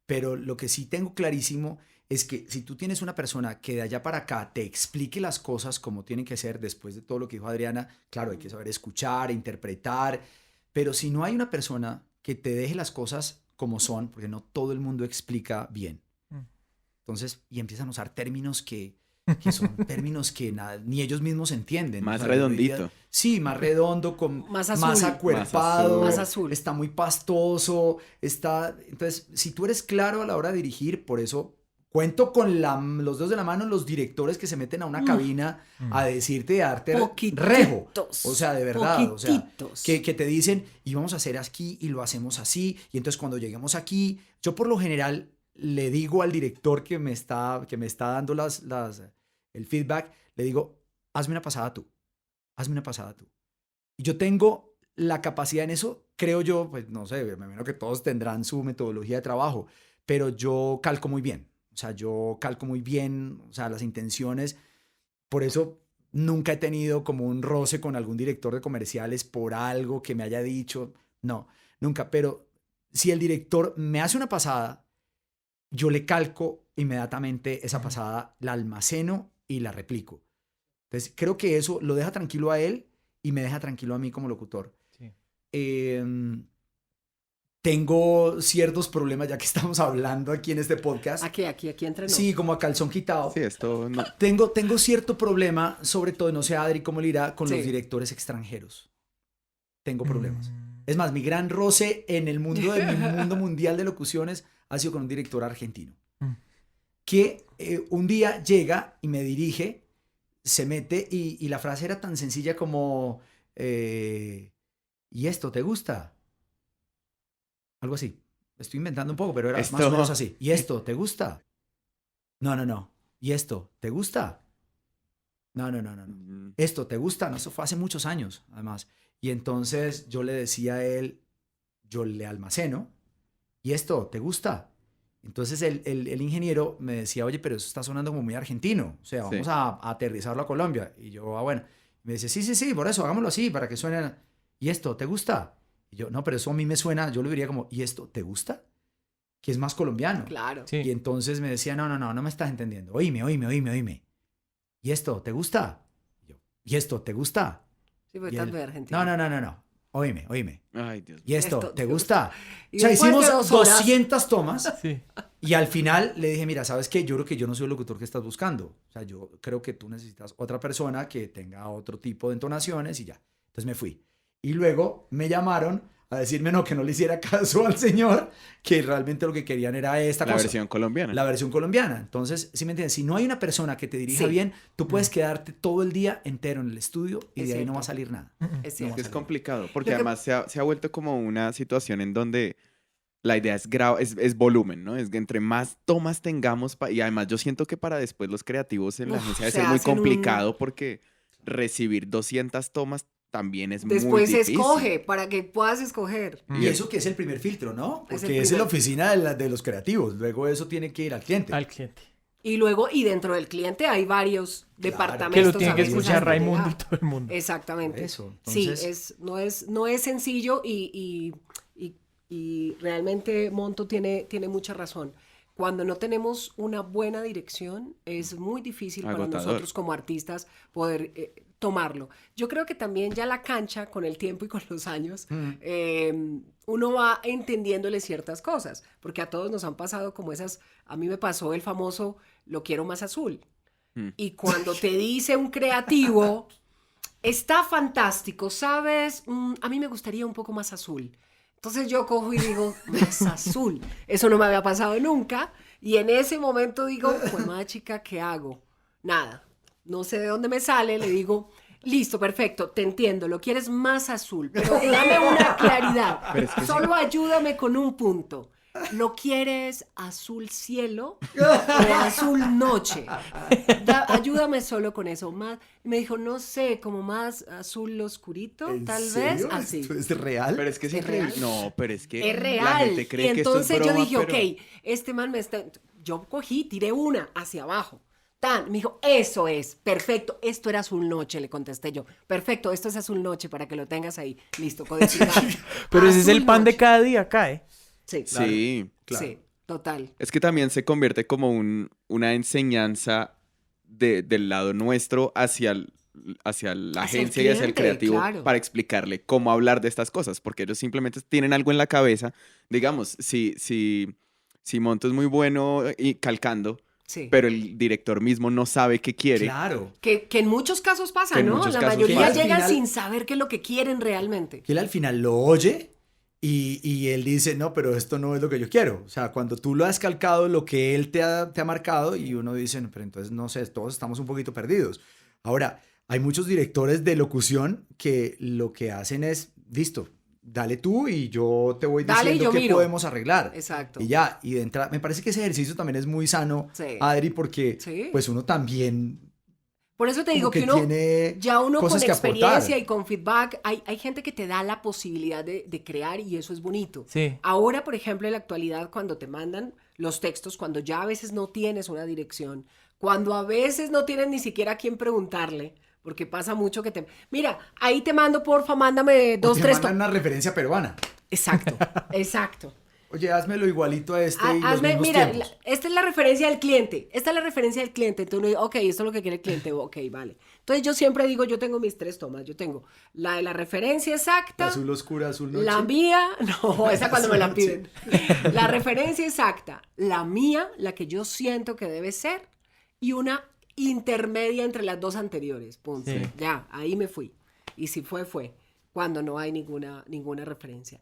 Pero lo que sí tengo clarísimo es que si tú tienes una persona que de allá para acá te explique las cosas como tienen que ser después de todo lo que dijo Adriana, claro, hay que saber escuchar, interpretar, pero si no hay una persona que te deje las cosas como son, porque no todo el mundo explica bien. Mm. Entonces, y empiezan a usar términos que son términos que ni ellos mismos entienden. Más O sea, yo diría- redondito. sí, más redondo, con Más azul. más acuerpado, Más azul. está muy pastoso, está... Entonces, si tú eres claro a la hora de dirigir, por eso cuento con los dedos de la mano los directores que se meten a una cabina a decirte, a darte Poquititos. rejo. O sea, de verdad. O sea, Poquititos. que te dicen, y vamos a hacer aquí y lo hacemos así, y entonces cuando lleguemos aquí, yo por lo general le digo al director que me está dando el feedback, le digo, hazme una pasada tú. Y yo tengo la capacidad en eso, creo yo, pues no sé, me imagino que todos tendrán su metodología de trabajo, pero yo calco muy bien. O sea, las intenciones. Por eso nunca he tenido como un roce con algún director de comerciales por algo que me haya dicho. No, nunca. Pero si el director me hace una pasada, yo le calco inmediatamente esa pasada, la almaceno y la replico. Entonces, creo que eso lo deja tranquilo a él y me deja tranquilo a mí como locutor. Sí. Tengo ciertos problemas, ya que estamos hablando aquí en este podcast. Aquí entre nos. Sí, como a calzón quitado. Sí, esto no. Tengo cierto problema, sobre todo, no sé, Adri, cómo le irá con Sí. los directores extranjeros. Tengo problemas. Mm. Es más, mi gran roce en el mundo de mi mundo mundial de locuciones ha sido con un director argentino. Mm. Que un día llega y me dirige, se mete y la frase era tan sencilla como, ¿y esto te gusta? Algo así. Estoy inventando un poco, pero era más o menos así. ¿Y esto te gusta? No. ¿Y esto te gusta? No. Mm, ¿Esto te gusta? No, eso fue hace muchos años, además. Y entonces yo le decía a él, yo le almaceno, ¿y esto te gusta? Entonces el ingeniero me decía, oye, pero eso está sonando como muy argentino. O sea, vamos Sí. a aterrizarlo a Colombia. Y yo, bueno. Me dice, sí, por eso, hagámoslo así, para que suene. ¿Y esto te gusta? Y yo, no, pero eso a mí me suena, yo lo diría como, ¿y esto te gusta? Que es más colombiano. Claro. Sí. Y entonces me decía, no me estás entendiendo. Oíme. ¿Y esto te gusta? Y yo, ¿y esto te gusta? Sí, fue Y tanto él, de Argentina. no. Oíme. Ay, Dios mío. ¿Y esto te gusta? Y O sea, después de hicimos 2 horas, 200 tomas Sí. y al final le dije, mira, ¿sabes qué? Yo creo que yo no soy el locutor que estás buscando. O sea, yo creo que tú necesitas otra persona que tenga otro tipo de entonaciones y ya. Entonces me fui. Y luego me llamaron a decirme que no le hiciera caso al señor, que realmente lo que querían era esta La cosa. versión colombiana. La versión colombiana. Entonces, ¿sí me entiendes? Si no hay una persona que te dirija Sí. bien, tú puedes quedarte todo el día entero en el estudio y Es de ahí no cierto. va a salir nada. Es Es cierto. que es complicado, porque Lo que- además se ha vuelto como una situación en donde la idea es volumen, ¿no? Es que entre más tomas tengamos, y además yo siento que para después los creativos en la Uf, agencia debe se ser muy hacen un- complicado porque recibir 200 tomas también es Después muy difícil. escoge, para que puedas escoger. Y eso que es el primer filtro, ¿no? Es el Porque es en la primer- oficina de los creativos. Luego eso tiene que ir al cliente. Al cliente. Y luego, y dentro del cliente hay varios Que departamentos. lo tiene a que veces escuchar hasta Raimundo y llegar. todo el mundo. Exactamente. Eso, Sí, entonces- no es sencillo y realmente Monto tiene mucha razón. Cuando no tenemos una buena dirección, es muy difícil para Agotador. nosotros como artistas poder tomarlo. Yo creo que también ya la cancha, con el tiempo y con los años, uno va entendiéndole ciertas cosas, porque a todos nos han pasado como esas, a mí me pasó el famoso, lo quiero más azul. Y cuando te dice un creativo, está fantástico, ¿sabes? A mí me gustaría un poco más azul. Entonces yo cojo y digo, más azul. Eso no me había pasado nunca. Y en ese momento digo, pues madre chica, ¿qué hago? Nada. No sé de dónde me sale. Le digo, listo, perfecto, te entiendo. Lo quieres más azul, pero dame una claridad. Pero es que Solo ayúdame con un punto. ¿Lo quieres azul cielo o azul noche? Ayúdame solo con eso. Más, me dijo, no sé, como más azul oscurito, ¿En tal serio? vez así. ¿Esto es real? Pero es que es ¿Es increíble. real? No, pero es que Es la real. gente cree Y que esto es entonces yo broma, dije, pero... ok, este man me está... Yo cogí, tiré una hacia abajo. Tan, me dijo, eso es, perfecto, esto era azul noche, le contesté yo. Perfecto, esto es azul noche para que lo tengas ahí. Listo, codificado. Pero ese es el Azul pan de noche. cada día acá, ¿eh? Sí, Sí. Claro. sí, total. Es que también se convierte como una enseñanza del lado nuestro hacia la Hacia el agencia y hacia el cliente, creativo claro. para explicarle cómo hablar de estas cosas, porque ellos simplemente tienen algo en la cabeza. Digamos, si Monto es muy bueno y calcando, Sí. pero el director mismo no sabe qué quiere. Claro. Que en muchos casos pasa, Que en ¿no? muchos La casos mayoría pasa. llegan Al final- sin saber qué es lo que quieren realmente. Que él al final lo oye y él dice, no, pero esto no es lo que yo quiero. O sea, cuando tú lo has calcado, lo que él te ha marcado y uno dice, no, pero entonces no sé, todos estamos un poquito perdidos. Ahora, hay muchos directores de locución que lo que hacen es, listo, dale tú y yo te voy Dale y diciendo yo qué miro. podemos arreglar. Exacto. Y ya, y de entrada, me parece que ese ejercicio también es muy sano, Sí. Adri, porque Sí. pues uno también Por eso te como digo que uno, tiene ya uno con cosas que experiencia aportar. y con feedback, hay gente que te da la posibilidad de crear y eso es bonito. Sí. Ahora, por ejemplo, en la actualidad, cuando te mandan los textos, cuando ya a veces no tienes una dirección, cuando a veces no tienes ni siquiera a quién preguntarle, porque pasa mucho que te... Mira, ahí te mando, porfa, mándame O dos, te tres... mandan una referencia peruana. Exacto, exacto. Oye, házmelo igualito a este y los Hazme, mismos mira, tiempos. esta es la referencia del cliente. Esta es la referencia del cliente. Entonces uno dice, ok, esto es lo que quiere el cliente. Ok, vale. Entonces yo siempre digo, yo tengo mis 3 tomas. Yo tengo la de la referencia exacta. Azul oscura, azul noche. La mía, no, esa cuando me la Azul piden. La referencia exacta. La mía, la que yo siento que debe ser. Y una intermedia entre las dos anteriores. Punto. Sí. Ya, ahí me fui. Y si fue, fue. Cuando no hay ninguna referencia.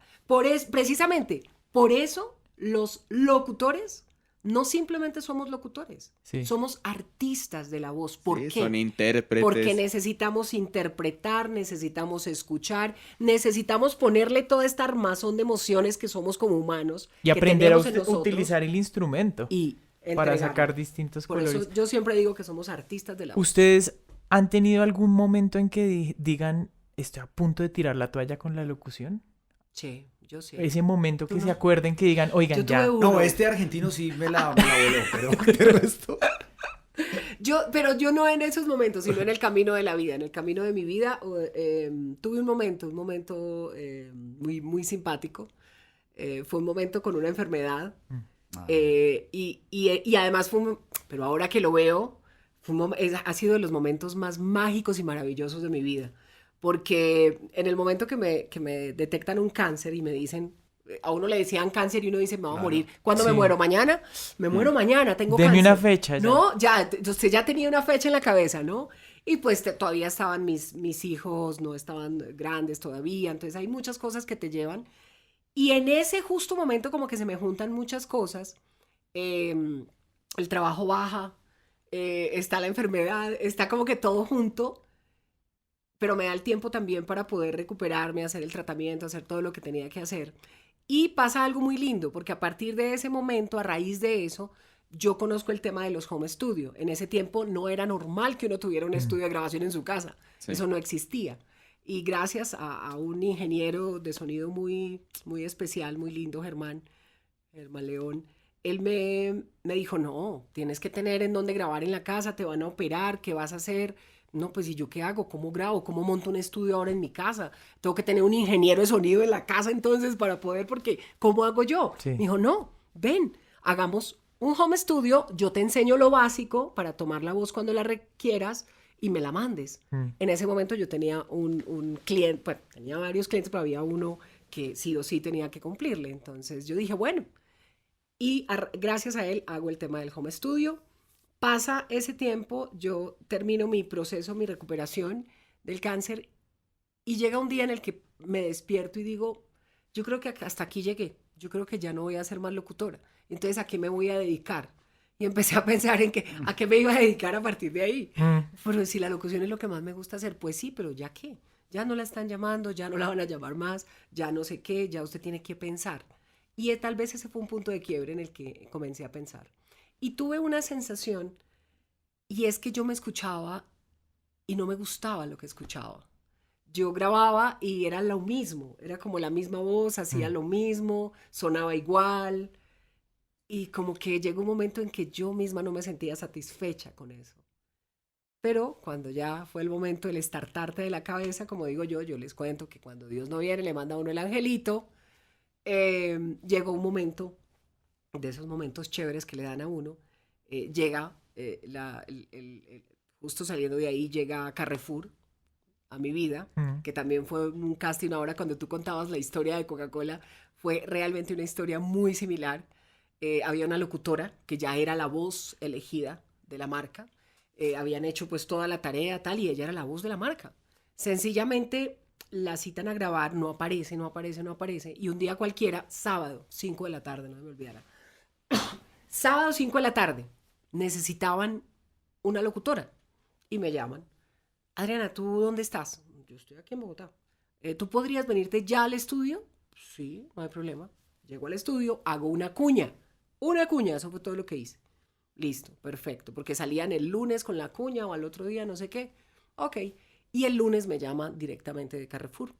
Precisamente, por eso los locutores no simplemente somos locutores. Sí. Somos artistas de la voz. ¿Por Sí, qué? son intérpretes. Porque necesitamos interpretar, necesitamos escuchar, necesitamos ponerle toda esta armazón de emociones que somos como humanos. Y que aprender a tenemos en nosotros, utilizar el instrumento y para entregarlo. sacar distintos Por colores. eso yo siempre digo que somos artistas de la voz. ¿Ustedes han tenido algún momento en que digan, estoy a punto de tirar la toalla con la locución? Sí, yo sí. Ese momento Tú que no. se acuerden, que digan, oigan, Yo tuve ya. uno. No, este argentino sí me la voló, pero de resto. Pero yo no en esos momentos, sino en el camino de la vida. En el camino de mi vida tuve un momento muy, muy simpático. Fue un momento con una enfermedad. Y además pero ahora que lo veo, ha sido de los momentos más mágicos y maravillosos de mi vida. Porque en el momento que me detectan un cáncer y me dicen, a uno le decían cáncer y uno dice, me voy a Claro. morir. ¿Cuándo me Sí. muero? ¿Mañana? Me muero mañana, tengo Deme cáncer. una fecha ya. No, ya, usted ya tenía una fecha en la cabeza, ¿no? Y pues todavía estaban mis hijos, no estaban grandes todavía, entonces hay muchas cosas que te llevan. Y en ese justo momento como que se me juntan muchas cosas. El trabajo baja, está la enfermedad, está como que todo junto, pero me da el tiempo también para poder recuperarme, hacer el tratamiento, hacer todo lo que tenía que hacer. Y pasa algo muy lindo, porque a partir de ese momento, a raíz de eso, yo conozco el tema de los home studio. En ese tiempo no era normal que uno tuviera un estudio de grabación en su casa. Sí. Eso no existía. Y gracias a un ingeniero de sonido muy, muy especial, muy lindo, Germán León, él me dijo, no, tienes que tener en dónde grabar en la casa, te van a operar, ¿qué vas a hacer? No, pues ¿y yo qué hago? ¿Cómo grabo? ¿Cómo monto un estudio ahora en mi casa? Tengo que tener un ingeniero de sonido en la casa entonces para poder, porque ¿cómo hago yo? Sí. Me dijo, no, ven, hagamos un home studio, yo te enseño lo básico para tomar la voz cuando la requieras y me la mandes. En ese momento yo tenía un cliente, bueno, tenía varios clientes, pero había uno que sí o sí tenía que cumplirle. Entonces yo dije, bueno, y gracias a él hago el tema del home studio. Pasa ese tiempo, yo termino mi proceso, mi recuperación del cáncer y llega un día en el que me despierto y digo, yo creo que hasta aquí llegué, yo creo que ya no voy a ser más locutora, entonces ¿a qué me voy a dedicar? Y empecé a pensar en que, a qué me iba a dedicar a partir de ahí. Pero si la locución es lo que más me gusta hacer, pues sí, pero ¿ya qué? Ya no la están llamando, ya no la van a llamar más, ya no sé qué, ya usted tiene que pensar. Y tal vez ese fue un punto de quiebre en el que comencé a pensar. Y tuve una sensación, y es que yo me escuchaba y no me gustaba lo que escuchaba. Yo grababa y era lo mismo, era como la misma voz, hacía lo mismo, sonaba igual, y como que llegó un momento en que yo misma no me sentía satisfecha con eso. Pero cuando ya fue el momento del estartarte de la cabeza, como digo yo les cuento que cuando Dios no viene le manda a uno el angelito, llegó un momento, de esos momentos chéveres que le dan a uno, llega, justo saliendo de ahí, llega Carrefour a mi vida, que también fue un casting. Ahora cuando tú contabas la historia de Coca-Cola, fue realmente una historia muy similar. Había una locutora que ya era la voz elegida de la marca, habían hecho pues toda la tarea tal y ella era la voz de la marca. Sencillamente la citan a grabar, no aparece, y un día cualquiera, sábado, 5 de la tarde, no me olvidara, sábado 5 de la tarde, necesitaban una locutora y me llaman. Adriana, ¿tú dónde estás? Yo estoy aquí en Bogotá. ¿Tú podrías venirte ya al estudio? Sí, no hay problema. Llego al estudio, hago una cuña, eso fue todo lo que hice. Listo, perfecto, porque salían el lunes con la cuña o al otro día, no sé qué. Ok, y el lunes me llama directamente de Carrefour.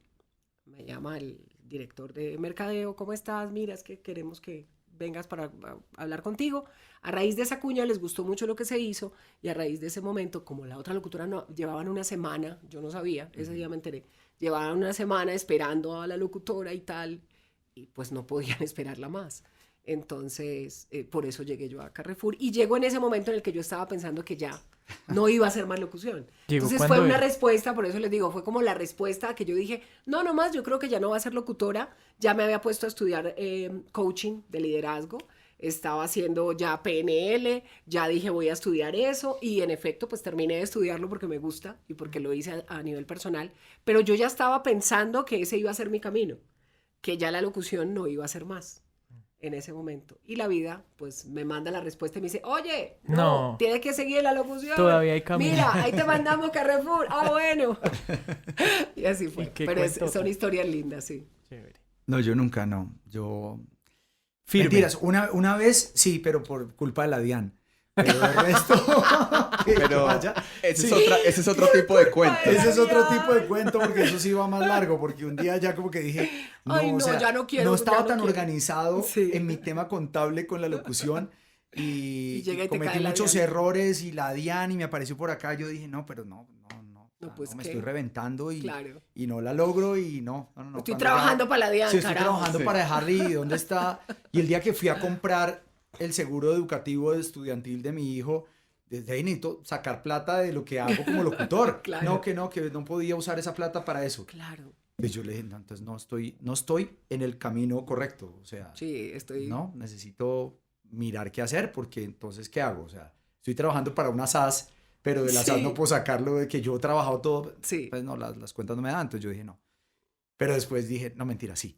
Me llama el director de mercadeo, ¿cómo estás? Mira, es que queremos que vengas para hablar contigo. A raíz de esa cuña les gustó mucho lo que se hizo y a raíz de ese momento, como la otra locutora no, llevaban una semana, yo no sabía, ese día me enteré, llevaban una semana esperando a la locutora y tal, y pues no podían esperarla más. Entonces, por eso llegué yo a Carrefour y llegó en ese momento en el que yo estaba pensando que ya no iba a hacer más locución. Entonces fue una respuesta, por eso les digo, fue como la respuesta que yo dije, no, nomás, yo creo que ya no va a ser locutora, ya me había puesto a estudiar coaching de liderazgo, estaba haciendo ya PNL, ya dije voy a estudiar eso y en efecto pues terminé de estudiarlo porque me gusta y porque lo hice a nivel personal, pero yo ya estaba pensando que ese iba a ser mi camino, que ya la locución no iba a ser más en ese momento. Y la vida, pues, me manda la respuesta y me dice, oye, no, tienes que seguir la locución. Todavía hay camino. Mira, ahí te mandamos Carrefour. Ah, bueno. Y así fue. Pero son historias lindas, sí. Chévere. No, yo nunca, no. Yo... Firme. Mentiras, una vez sí, pero por culpa de la DIAN. Pero el resto... Pero ese es otro tipo de cuento. Ese es otro tipo de cuento porque eso sí va más largo, porque un día ya como que dije, no, ay, no, o sea, ya no quiero. No estaba ya no tan quiero. organizado Sí. en mi tema contable con la locución y llega y te cometí cae la muchos DIAN. errores y la DIAN y me apareció por acá. Yo dije, no, pero no, pues me ¿qué? estoy reventando Claro. y no la logro y no. Estoy trabajando para la DIAN, Sí, estoy carajo. trabajando Sí. para dejarle y dónde está. Y el día que fui a comprar el seguro educativo estudiantil de mi hijo, desde ahí necesito sacar plata de lo que hago como locutor. Claro. Que no podía usar esa plata para eso. Claro. Y yo le dije, no, entonces no estoy en el camino correcto. O sea, Sí, estoy... no, necesito mirar qué hacer porque entonces, ¿qué hago? O sea, estoy trabajando para una SAS, pero de la SAS no puedo sacarlo de que yo he trabajado todo. Sí. Pues no, las cuentas no me dan. Entonces yo dije, no. Pero después dije, no, mentira, sí.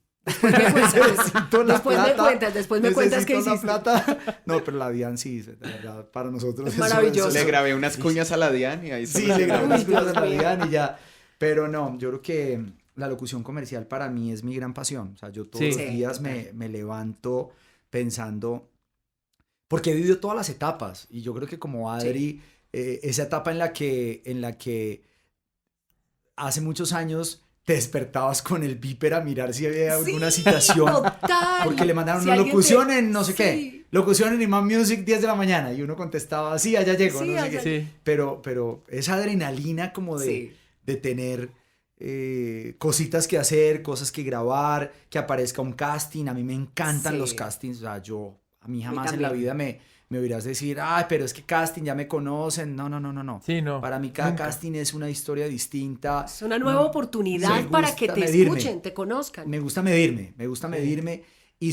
Después me cuentas qué Necesito la hiciste. plata. No, pero la DIAN sí, de verdad, para nosotros Es maravilloso. Le grabé unas cuñas a la DIAN y ahí Sí, solo- le grabé unas Ay, cuñas a Dios la mío. DIAN y ya. Pero no, yo creo que la locución comercial para mí es mi gran pasión. O sea, yo todos los Sí, días me levanto pensando, porque he vivido todas las etapas y yo creo que como Adri, esa etapa en la que hace muchos años te despertabas con el beeper a mirar si había Sí, alguna citación. total. Porque le mandaron Si una alguien locución te- en no sé Sí. qué. Locución en Imán Music 10 de la mañana. Y uno contestaba, sí, allá llego, Sí, no sé allá qué. Sí. Pero esa adrenalina como Sí. de tener cositas que hacer, cosas que grabar, que aparezca un casting. A mí me encantan Sí. los castings. O sea, a mí mí jamás en la también. vida me oirás decir, ay, pero es que casting, ya me conocen. No, no, no, no, no. Sí, no, Para mí cada nunca. casting es una historia distinta. Es una nueva Mm, oportunidad me para gusta que te medirme. escuchen, te conozcan. Me gusta medirme y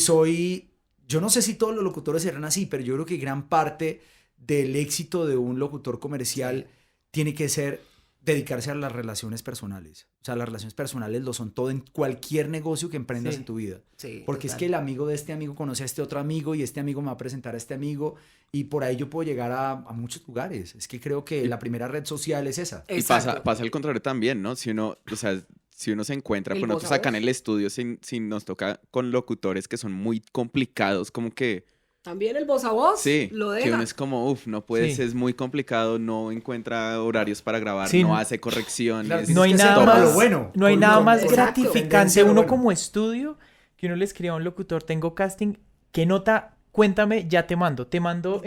yo no sé si todos los locutores serán así, pero yo creo que gran parte del éxito de un locutor comercial tiene que ser dedicarse a las relaciones personales. O sea, las relaciones personales lo son todo en cualquier negocio que emprendas Sí. en tu vida. Sí, Porque es total. que el amigo de este amigo conoce a este otro amigo y este amigo me va a presentar a este amigo y por ahí yo puedo llegar a muchos lugares. Es que creo que la primera red social es esa. Y pasa, Exacto. pasa al contrario también, ¿no? Si uno, o sea, si uno se encuentra, El pues nosotros voz a acá en voz. el estudio, si nos toca con locutores que son muy complicados, como que, También el voz a voz sí, lo que uno deja. es como, uff, no puedes, Sí. es muy complicado, no encuentra horarios para grabar, Sí, no n- hace correcciones. Claro, No hay tienes que nada hacer todo más, lo bueno, no hay con- nada con- más Exacto. gratificante tendencia a lo uno bueno. como estudio que uno le escriba a un locutor, tengo casting, ¿qué nota? Cuéntame, ya te mando De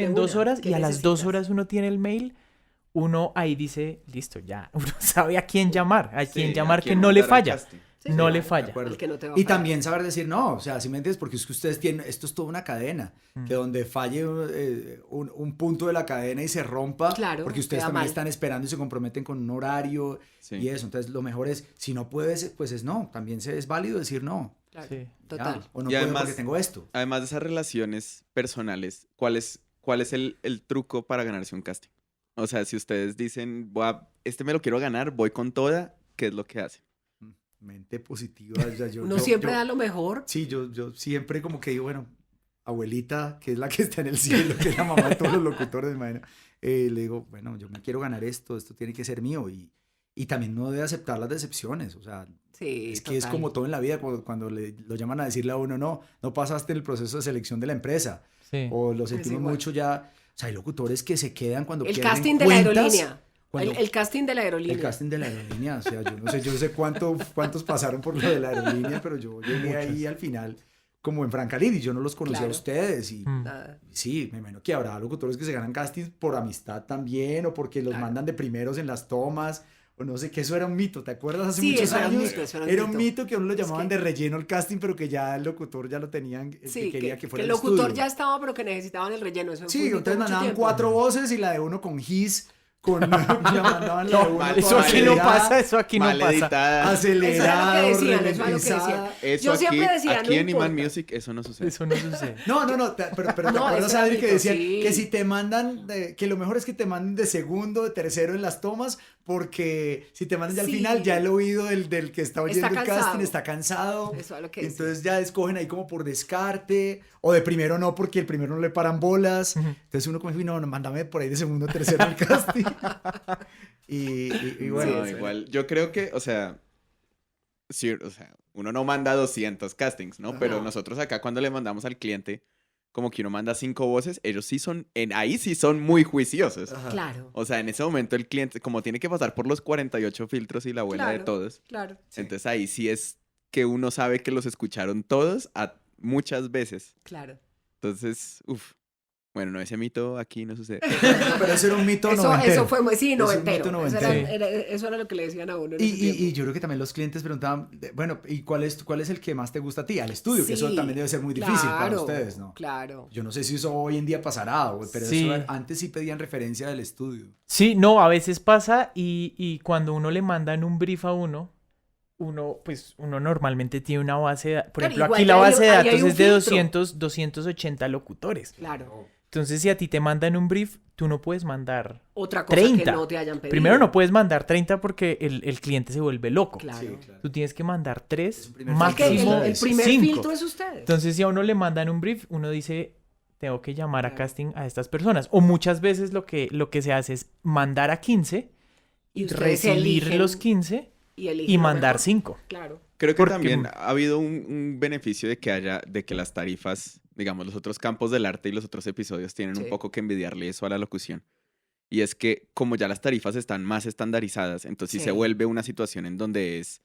en 2 una, horas ¿qué y a las 2 necesitas? horas uno tiene el mail, uno ahí dice, listo, ya, uno sabe a quién llamar, a Sí, quién ¿a llamar que quién no le mandar al falla, casting? Sí, no sí, le de falla. acuerdo. El que no te va a Y fallar. también saber decir no, o sea, ¿sí me entiendes? Porque es que ustedes tienen, esto es toda una cadena, que donde falle un punto de la cadena y se rompa, Claro, porque ustedes queda también mal. están esperando y se comprometen con un horario Sí. y eso. Entonces, lo mejor es, si no puedes, pues es no. También es válido decir no. Claro, Sí. ya, total. o no Y puedo además- porque tengo esto. Además de esas relaciones personales, cuál es el truco para ganarse un casting? O sea, si ustedes dicen, este me lo quiero ganar, voy con toda, ¿qué es lo que hacen? Mente positiva. O sea, Uno siempre da lo mejor. Sí, yo siempre como que digo, bueno, abuelita, que es la que está en el cielo, que es la mamá de todos los locutores, imagina, le digo, bueno, yo me quiero ganar esto tiene que ser mío. Y también no debe aceptar las decepciones, o sea, Sí, es que es total. como todo en la vida, cuando lo llaman a decirle a uno, no pasaste el proceso de selección de la empresa, Sí. o lo sentimos igual. mucho ya, o sea, hay locutores que se quedan cuando El pierden casting de la cuentas, aerolínea. cuando- El casting de la aerolínea. el casting de la aerolínea, o sea, yo no sé cuántos pasaron por lo de la aerolínea, pero yo llegué ahí al final como en Francalid y yo no los conocía Claro. a ustedes y Mm. Nada. sí, me imagino que habrá locutores que se ganan castings por amistad también o porque los Claro. mandan de primeros en las tomas o no sé, que eso era un mito, ¿te acuerdas? Hace Sí, muchos eso era un años mito, eso era un era un mito. mito que a uno lo Es llamaban que- de relleno el casting, pero que ya el locutor ya lo tenían, el Sí, que quería que fuera el el locutor estudio. ya estaba, pero que necesitaban el relleno. Eso fue Sí, un mito entonces mucho mandaban tiempo. 4 voces y la de uno con his, con la mandaban la de uno mal, Eso toda aquí no acelerada, pasa, eso aquí no Mal pasa. editada. acelerado, Eso era lo que decían, eso era lo que ralentizada. decían. Eso Yo aquí, siempre decía, aquí no en Iman importa. Music eso no sucede. Eso no sucede. No, pero ¿te No, acuerdas, ese era Adri, que mito, decían sí. que si te mandan, que lo mejor es que te manden de segundo, de tercero en las tomas, porque si te mandan ya al Sí. final, ya el oído del que está oyendo Está el casting cansado. está cansado. Eso era lo que decía. Entonces ya escogen ahí como por descarte, o de primero no, porque el primero no le paran bolas. Ujú. Entonces uno como, no, mándame por ahí de segundo, tercero el casting. y bueno, No, igual, yo creo que, o sea, sí, o sea, uno no manda 200 castings, ¿no? Pero No. nosotros acá cuando le mandamos al cliente, como que uno manda 5 voces, ellos sí son, ahí sí son muy juiciosos. Ajá. Claro, O sea, en ese momento el cliente, como tiene que pasar por los 48 filtros y la abuela de Claro. todos, claro. entonces ahí sí es que uno sabe que los escucharon todos muchas veces. Claro. Entonces, uff. Bueno, no, ese mito aquí no sucede. Pero eso era un mito Eso noventero. fue muy, sí, Es un noventero. mito Eso noventero. eso era lo que le decían a uno en Y, ese tiempo. y yo creo que también los clientes preguntaban, bueno, ¿y cuál es el que más te gusta a ti? Al estudio, que eso Sí, también debe ser muy difícil para claro, ustedes, ¿no? Claro. Yo no sé si eso hoy en día pasará, pero Sí. eso antes sí pedían referencia del estudio. Sí, no, a veces pasa y cuando uno le mandan un brief a uno normalmente tiene una base de datos. Por Claro, ejemplo, igual aquí que la ahí- base de ahí hay datos un es de filtro. 280 locutores. Claro. Entonces, si a ti te mandan un brief, tú no puedes mandar Otra cosa 30. que no te hayan pedido. Primero no puedes mandar 30 porque el cliente se vuelve loco. Claro. Tú tienes que mandar Es 3, un primer Es que máximo el primer 5. filtro es ustedes. Entonces, si a uno le mandan un brief, uno dice, tengo que llamar a Claro. casting a estas personas. O muchas veces lo que se hace es mandar a 15, Y ustedes recibir eligen los 15 eligen y lo mandar mejor. 5. Claro. Creo que Porque- también ha habido un beneficio de que las tarifas, digamos, los otros campos del arte y los otros episodios tienen un Sí. poco que envidiarle eso a la locución. Y es que como ya las tarifas están más estandarizadas, entonces sí Sí. se vuelve una situación en donde es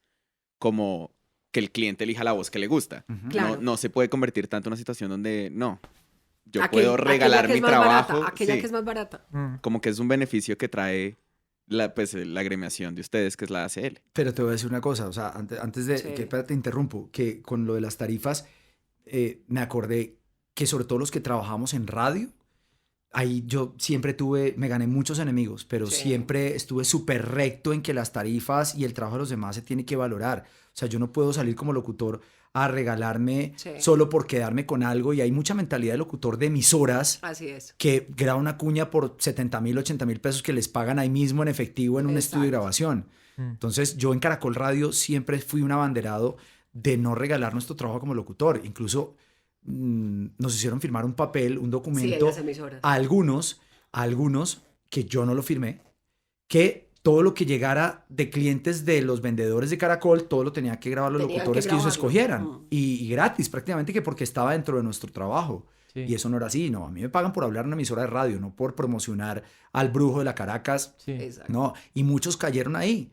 como que el cliente elija la voz que le gusta. Claro. No se puede convertir tanto en una situación donde no, yo Aquel- puedo regalar aquella que mi es más trabajo. barata, aquella Sí, que es más barata. como que es un beneficio que trae la agremiación de ustedes, que es la ACL. Pero te voy a decir una cosa, o sea, antes de Sí. que espérate, te interrumpo, que con lo de las tarifas, me acordé que sobre todo los que trabajamos en radio, ahí yo siempre me gané muchos enemigos, pero Sí. siempre estuve súper recto en que las tarifas y el trabajo de los demás se tiene que valorar. O sea, yo no puedo salir como locutor a regalarme Sí. solo por quedarme con algo, y hay mucha mentalidad de locutor de emisoras Así es. que graba una cuña por 70,000, 80,000 pesos que les pagan ahí mismo en efectivo en un estudio de Exacto. grabación. Mm. Entonces, yo en Caracol Radio siempre fui un abanderado de no regalar nuestro trabajo como locutor. Incluso nos hicieron firmar un papel, un Sí, en documento las emisoras. a algunos que yo no lo firmé, que todo lo que llegara de clientes de los vendedores de Caracol, todo lo tenía que grabar los Tenían que locutores que ellos grabarlo. escogieran. Mm. Y gratis, prácticamente, que porque estaba dentro de nuestro trabajo. Sí. Y eso no era así, no. A mí me pagan por hablar en una emisora de radio, no por promocionar al brujo de la Caracas, Sí. Exacto. no. Y muchos cayeron ahí.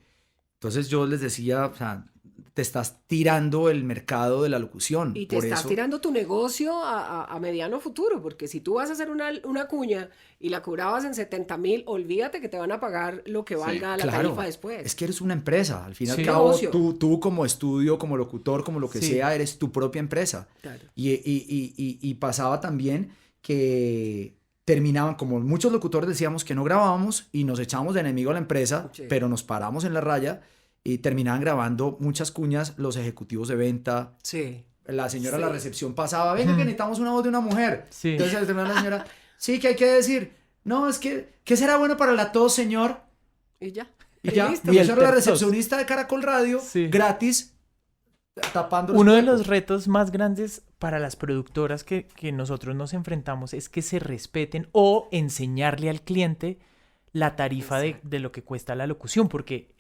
Entonces yo les decía, o sea, te estás tirando el mercado de la locución. Y te por estás eso, tirando tu negocio a mediano futuro, porque si tú vas a hacer una cuña y la cobrabas en 70,000, olvídate que te van a pagar lo que valga la claro, tarifa después. es que eres una empresa. Al fin y al Sí. cabo, Negocio. tú como estudio, como locutor, como lo que Sí. sea, eres tu propia empresa. Claro. Y pasaba también que terminaban, como muchos locutores decíamos que no grabábamos y nos echábamos de enemigo a la empresa, Sí. pero nos paramos en la raya y terminaban grabando muchas cuñas los ejecutivos de venta. Sí. La señora de Sí. la recepción pasaba, venga que necesitamos una voz de una mujer. Sí. Entonces terminaba la señora, sí, ¿qué hay que decir? No, es que, ¿qué será bueno para la tos, señor? Y ya. Y ya, listo. Y y el yo era la tertos. recepcionista de Caracol Radio, Sí. gratis, tapando Uno de huecos. los retos más grandes para las productoras que nosotros nos enfrentamos es que se respeten o enseñarle al cliente la tarifa Exacto. de lo que cuesta la locución, porque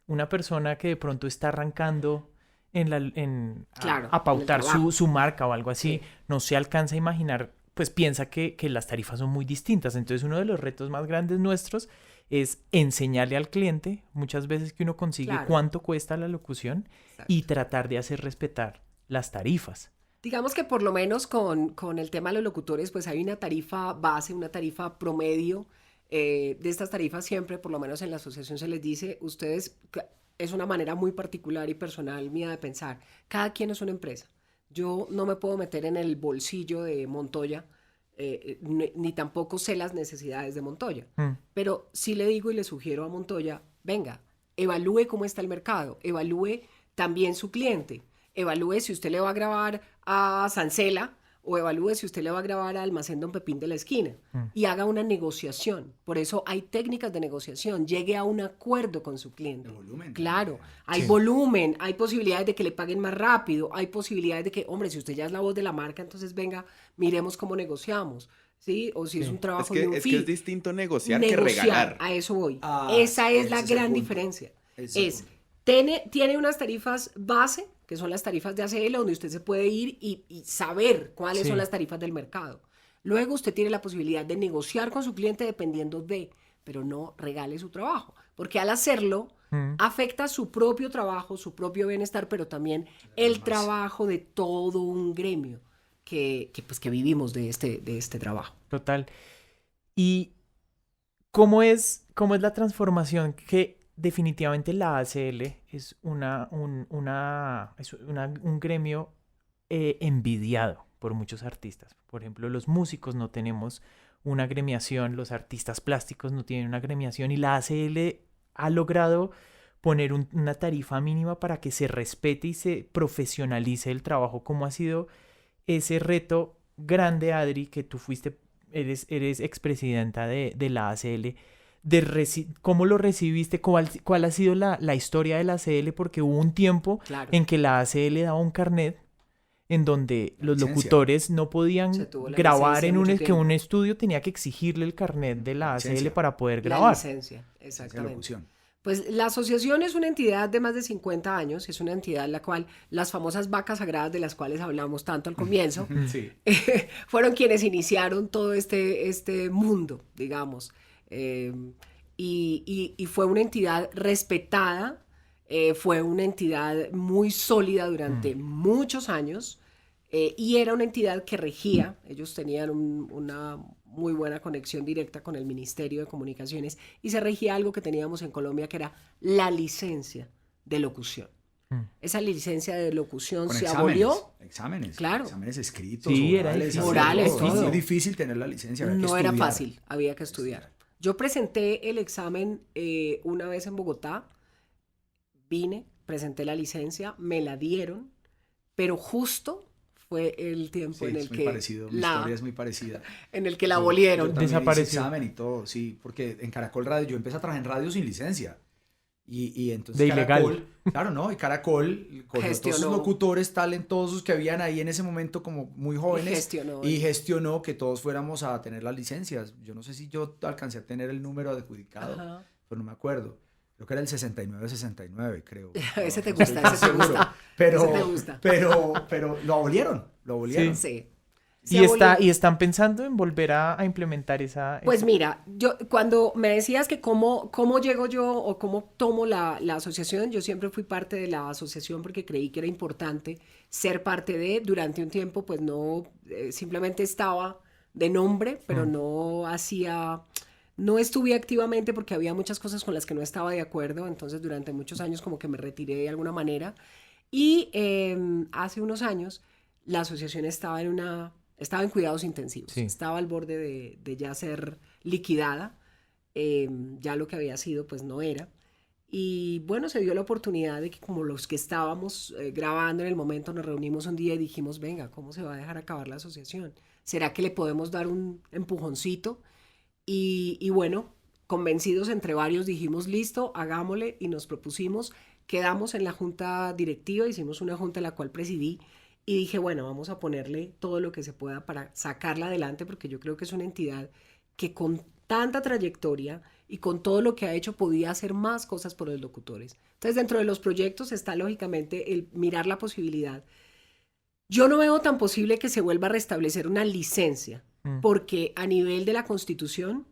una persona que de pronto está arrancando Claro, a en el pautar trabajo. su marca o algo así, Sí. no se alcanza a imaginar, pues piensa que las tarifas son muy distintas. Entonces uno de los retos más grandes nuestros es enseñarle al cliente muchas veces que uno consigue Claro. cuánto cuesta la locución Exacto. y tratar de hacer respetar las tarifas. Digamos que por lo menos con el tema de los locutores, pues hay una tarifa base, una tarifa promedio. De estas tarifas siempre, por lo menos en la asociación se les dice, es una manera muy particular y personal mía de pensar. Cada quien es una empresa. Yo no me puedo meter en el bolsillo de Montoya, ni tampoco sé las necesidades de Montoya. Pero sí le digo y le sugiero a Montoya, venga, evalúe cómo está el mercado, evalúe también su cliente, evalúe si usted le va a grabar a Sancela o evalúe si usted le va a grabar al Almacén Don Pepín de la esquina y haga una negociación. Por eso hay técnicas de negociación, llegue a un acuerdo con su cliente. De volumen. Claro, hay Sí. volumen, hay posibilidades de que le paguen más rápido, hay posibilidades de que, hombre, si usted ya es la voz de la marca, entonces venga, miremos cómo negociamos, ¿sí? O si es un Es trabajo que, de un es que fee. es distinto negociar que Negociar, regalar. a eso voy. Ah, Esa es la ese es el gran punto. diferencia. Ese es el Es, punto. tiene unas tarifas base, que son las tarifas de ACL, donde usted se puede ir y saber cuáles Sí. son las tarifas del mercado. Luego usted tiene la posibilidad de negociar con su cliente dependiendo de, pero no regale su trabajo, porque al hacerlo afecta su propio trabajo, su propio bienestar, pero también el trabajo de todo un gremio pues, que vivimos de este trabajo. Total. ¿Y cómo es la transformación? Que definitivamente la ACL es un gremio envidiado por muchos artistas. Por ejemplo, los músicos no tenemos una agremiación, los artistas plásticos no tienen una agremiación y la ACL ha logrado poner una tarifa mínima para que se respete y se profesionalice el trabajo. ¿Cómo ha sido ese reto grande, Adri, que tú eres expresidenta de la ACL? ¿Cómo lo recibiste? ¿Cuál ha sido la historia de la ACL? Porque hubo un tiempo Claro. en que la ACL daba un carnet en donde los licencia. locutores no podían Se tuvo la grabar licencia en mucho que tiempo. un estudio tenía que exigirle el carnet de la ACL Licencia. para poder La grabar. licencia, Esa exactamente. locución. Pues la asociación es una entidad de más de 50 años, es una entidad en la cual las famosas vacas sagradas de las cuales hablamos tanto al comienzo, Sí. fueron quienes iniciaron todo este mundo, digamos. Y fue una entidad respetada Fue una entidad muy sólida durante muchos años y era una entidad que regía. Ellos tenían una muy buena conexión directa con el Ministerio de Comunicaciones y se regía algo que teníamos en Colombia, que era la licencia de locución. Esa licencia de locución Con se abolió. exámenes, Claro. exámenes escritos, Sí, era orales, difícil. Orales, todo. todo. Es muy difícil tener la licencia. Había que No era estudiar. fácil, había que estudiar. Yo presenté el examen una vez en Bogotá, vine, presenté la licencia, me la dieron, pero justo fue el tiempo Sí, en el es muy que parecido. Mi historia es muy parecida. en el que la Yo abolieron. también hice Desapareció. examen y todo, sí, porque en Caracol Radio, yo empecé a trabajar en radio sin licencia. Y entonces De ilegal. Caracol, claro, ¿no? Y Caracol cogió todos Gestionó. sus locutores talentosos que habían ahí en ese momento como muy jóvenes y gestionó que todos fuéramos a tener las licencias. Yo no sé si yo alcancé a tener el número adjudicado, Ajá. pero no me acuerdo. Creo que era el 6969, creo. Ese te No gusta, estoy tan ese te seguro. gusta. Pero, Ese te gusta. pero lo abolieron, lo abolieron. Sí. Y, y están pensando en volver a implementar esa... Pues mira, yo cuando me decías que cómo llego yo o cómo tomo la asociación, yo siempre fui parte de la asociación porque creí que era importante ser parte de. Durante un tiempo pues no, simplemente estaba de nombre, pero no estuve activamente porque había muchas cosas con las que no estaba de acuerdo, entonces durante muchos años como que me retiré de alguna manera y hace unos años la asociación estaba en cuidados intensivos, Sí. estaba al borde de ya ser liquidada, ya lo que había sido pues no era. Y bueno, se dio la oportunidad de que como los que estábamos grabando en el momento nos reunimos un día y dijimos, venga, ¿cómo se va a dejar acabar la asociación? ¿Será que le podemos dar un empujoncito? Y bueno, convencidos entre varios dijimos, listo, hagámosle y nos propusimos, quedamos en la junta directiva, hicimos una junta en la cual presidí y dije, bueno, vamos a ponerle todo lo que se pueda para sacarla adelante porque yo creo que es una entidad que con tanta trayectoria y con todo lo que ha hecho podía hacer más cosas por los locutores. Entonces, dentro de los proyectos está lógicamente el mirar la posibilidad. Yo no veo tan posible que se vuelva a restablecer una licencia, porque a nivel de la Constitución,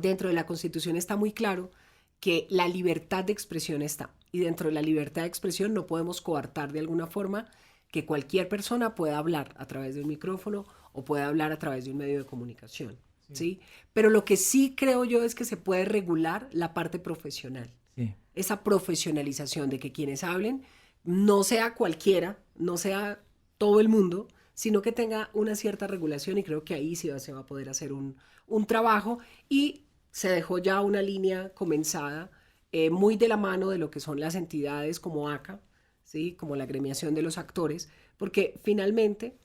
dentro de la Constitución está muy claro que la libertad de expresión está. Y dentro de la libertad de expresión no podemos coartar de alguna forma que cualquier persona pueda hablar a través de un micrófono o pueda hablar a través de un medio de comunicación. ¿Sí? Pero lo que sí creo yo es que se puede regular la parte profesional. Sí. Esa profesionalización de que quienes hablen no sea cualquiera, no sea todo el mundo, sino que tenga una cierta regulación y creo que ahí sí se va a poder hacer un trabajo y se dejó ya una línea comenzada muy de la mano de lo que son las entidades como ACA, ¿sí? Como la agremiación de los actores, porque finalmente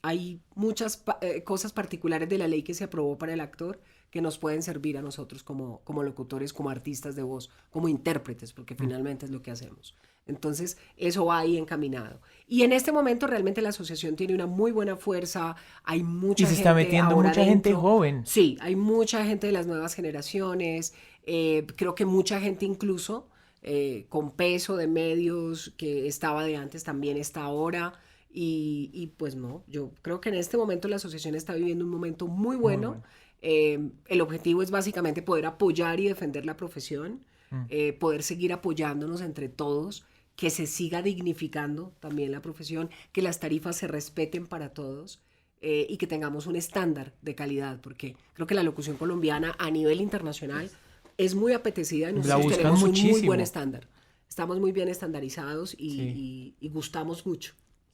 hay muchas cosas particulares de la ley que se aprobó para el actor que nos pueden servir a nosotros como locutores, como artistas de voz, como intérpretes, porque finalmente es lo que hacemos. Entonces, eso va ahí encaminado. Y en este momento realmente la asociación tiene una muy buena fuerza, hay mucha gente. Y se está metiendo ahora mucha gente dentro. joven. Sí, hay mucha gente de las nuevas generaciones, creo que mucha gente incluso con peso de medios que estaba de antes también está ahora. Y pues no, yo creo que en este momento la asociación está viviendo un momento muy bueno. El objetivo es básicamente poder apoyar y defender la profesión, poder seguir apoyándonos entre todos, que se siga dignificando también la profesión, que las tarifas se respeten para todos y que tengamos un estándar de calidad, porque creo que la locución colombiana a nivel internacional es muy apetecida y nosotros tenemos un muy buen estándar. Estamos muy bien estandarizados y gustamos mucho.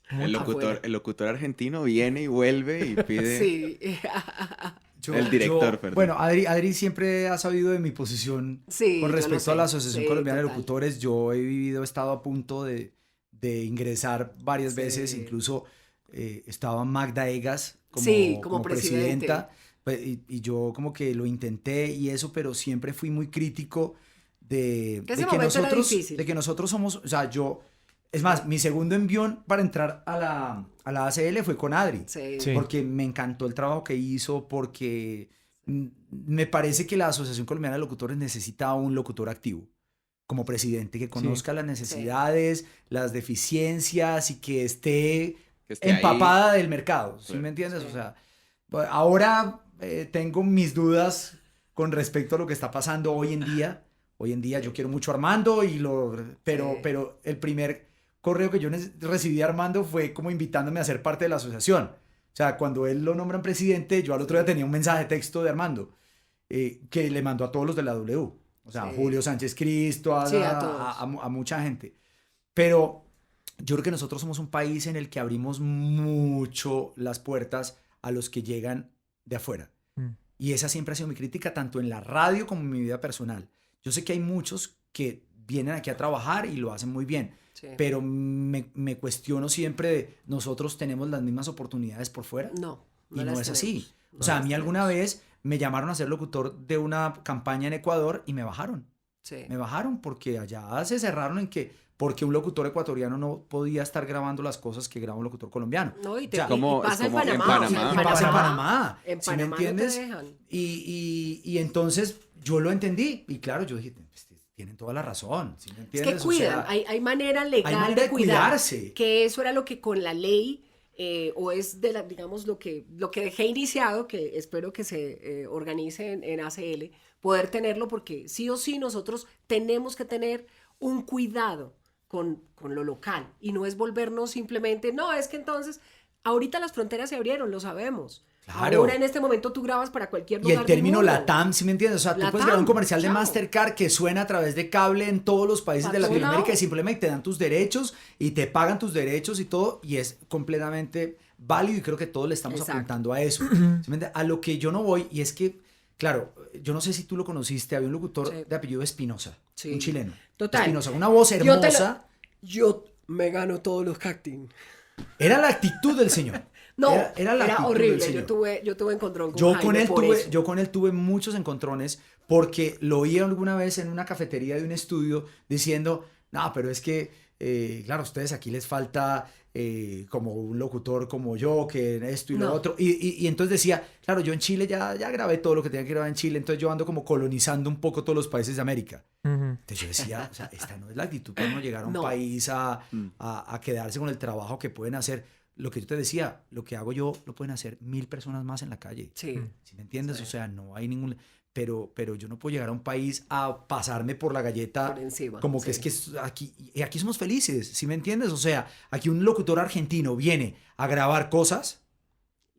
El locutor argentino viene y vuelve y pide... Sí. El director, perdón. Bueno, Adri siempre ha sabido de mi posición con respecto a la Asociación Colombiana de Locutores. Yo he estado a punto de ingresar varias veces, incluso estaba Magda Egas como presidenta. Y yo como que lo intenté y eso, pero siempre fui muy crítico de que nosotros somos, o sea, es más, mi segundo envión para entrar a la ACL fue con Adri, porque me encantó el trabajo que hizo, porque me parece que la Asociación Colombiana de Locutores necesita un locutor activo como presidente, que conozca las necesidades, las deficiencias y que esté empapada del mercado, ¿sí me entiendes? O sea, ahora tengo mis dudas con respecto a lo que está pasando hoy en día, Hoy en día yo quiero mucho a Armando, pero, Sí. pero el primer correo que yo recibí de Armando fue como invitándome a ser parte de la asociación. O sea, cuando él lo nombran presidente, yo al otro día tenía un mensaje de texto de Armando que le mandó a todos los de la W. O sea, a Sí. Julio Sánchez Cristo, Sí, a todos. a mucha gente. Pero yo creo que nosotros somos un país en el que abrimos mucho las puertas a los que llegan de afuera. Mm. Y esa siempre ha sido mi crítica, tanto en la radio como en mi vida personal. Yo sé que hay muchos que vienen aquí a trabajar y lo hacen muy bien, Sí. pero me cuestiono siempre de, ¿nosotros tenemos las mismas oportunidades por fuera? No, Y no las es así. tenemos. O sea, a las mí alguna tenemos. vez me llamaron a ser locutor de una campaña en Ecuador y me bajaron. Sí. Me bajaron porque allá se cerraron en que porque un locutor ecuatoriano no podía estar grabando las cosas que graba un locutor colombiano. No, y, te, O sea, y como- pasa es como en en Panamá. Panamá. o sea, ¿Qué pasa en Panamá? En ¿Sí me Panamá entiendes? no te dejan. Y entonces yo lo entendí. Y claro, yo dije, pues, tienen toda la razón. ¿Sí me Es entiendes? que O cuidan, sea, hay manera legal hay manera de cuidar. cuidarse. Que eso era lo que con la ley, o es de la, digamos, lo que dejé iniciado, que espero que se organice en ACL, poder tenerlo, porque sí o sí nosotros tenemos que tener un cuidado con lo local y no es volvernos simplemente, no, es que entonces, ahorita las fronteras se abrieron, lo sabemos. Claro. Ahora en este momento tú grabas para cualquier Y lugar el término del mundo. LATAM, ¿sí me entiendes? O sea, tú puedes LATAM, grabar un comercial de chao. Mastercard que suena a través de cable en todos los países Pa' de todo Latinoamérica lado. y simplemente te dan tus derechos y te pagan tus derechos y todo, y es completamente válido y creo que todos le estamos Exacto. apuntando a eso. ¿Sí me entiendes? A lo que yo no voy, y es que, claro, yo no sé si tú lo conociste, había un locutor Sí. de apellido Espinosa, Sí. un chileno. Total. Espinosa, una voz Yo te lo- hermosa. Yo me gano todos los cacting. Era la actitud del señor. No, era la actitud del horrible. señor. Yo tuve encontrón con Yo Jaime con, él por tuve, eso. yo con él tuve muchos encontrones porque lo oí alguna vez en una cafetería de un estudio diciendo, no, pero es que, claro, a ustedes aquí les falta como un locutor como yo, que esto y lo No. otro. Y entonces decía, claro, yo en Chile ya grabé todo lo que tenía que grabar en Chile, entonces yo ando como colonizando un poco todos los países de América. Ujú. Entonces yo decía, o sea, esta no es la actitud para uno llegar a un No. país a quedarse con el trabajo que pueden hacer. Lo que yo te decía, lo que hago yo lo pueden hacer 1000 personas más en la calle. Sí. ¿Sí me entiendes? Sí. O sea, no hay ningún... Pero yo no puedo llegar a un país a pasarme por la galleta Por encima, como que sí. aquí, y aquí somos felices, ¿sí me entiendes? O sea, aquí un locutor argentino viene a grabar cosas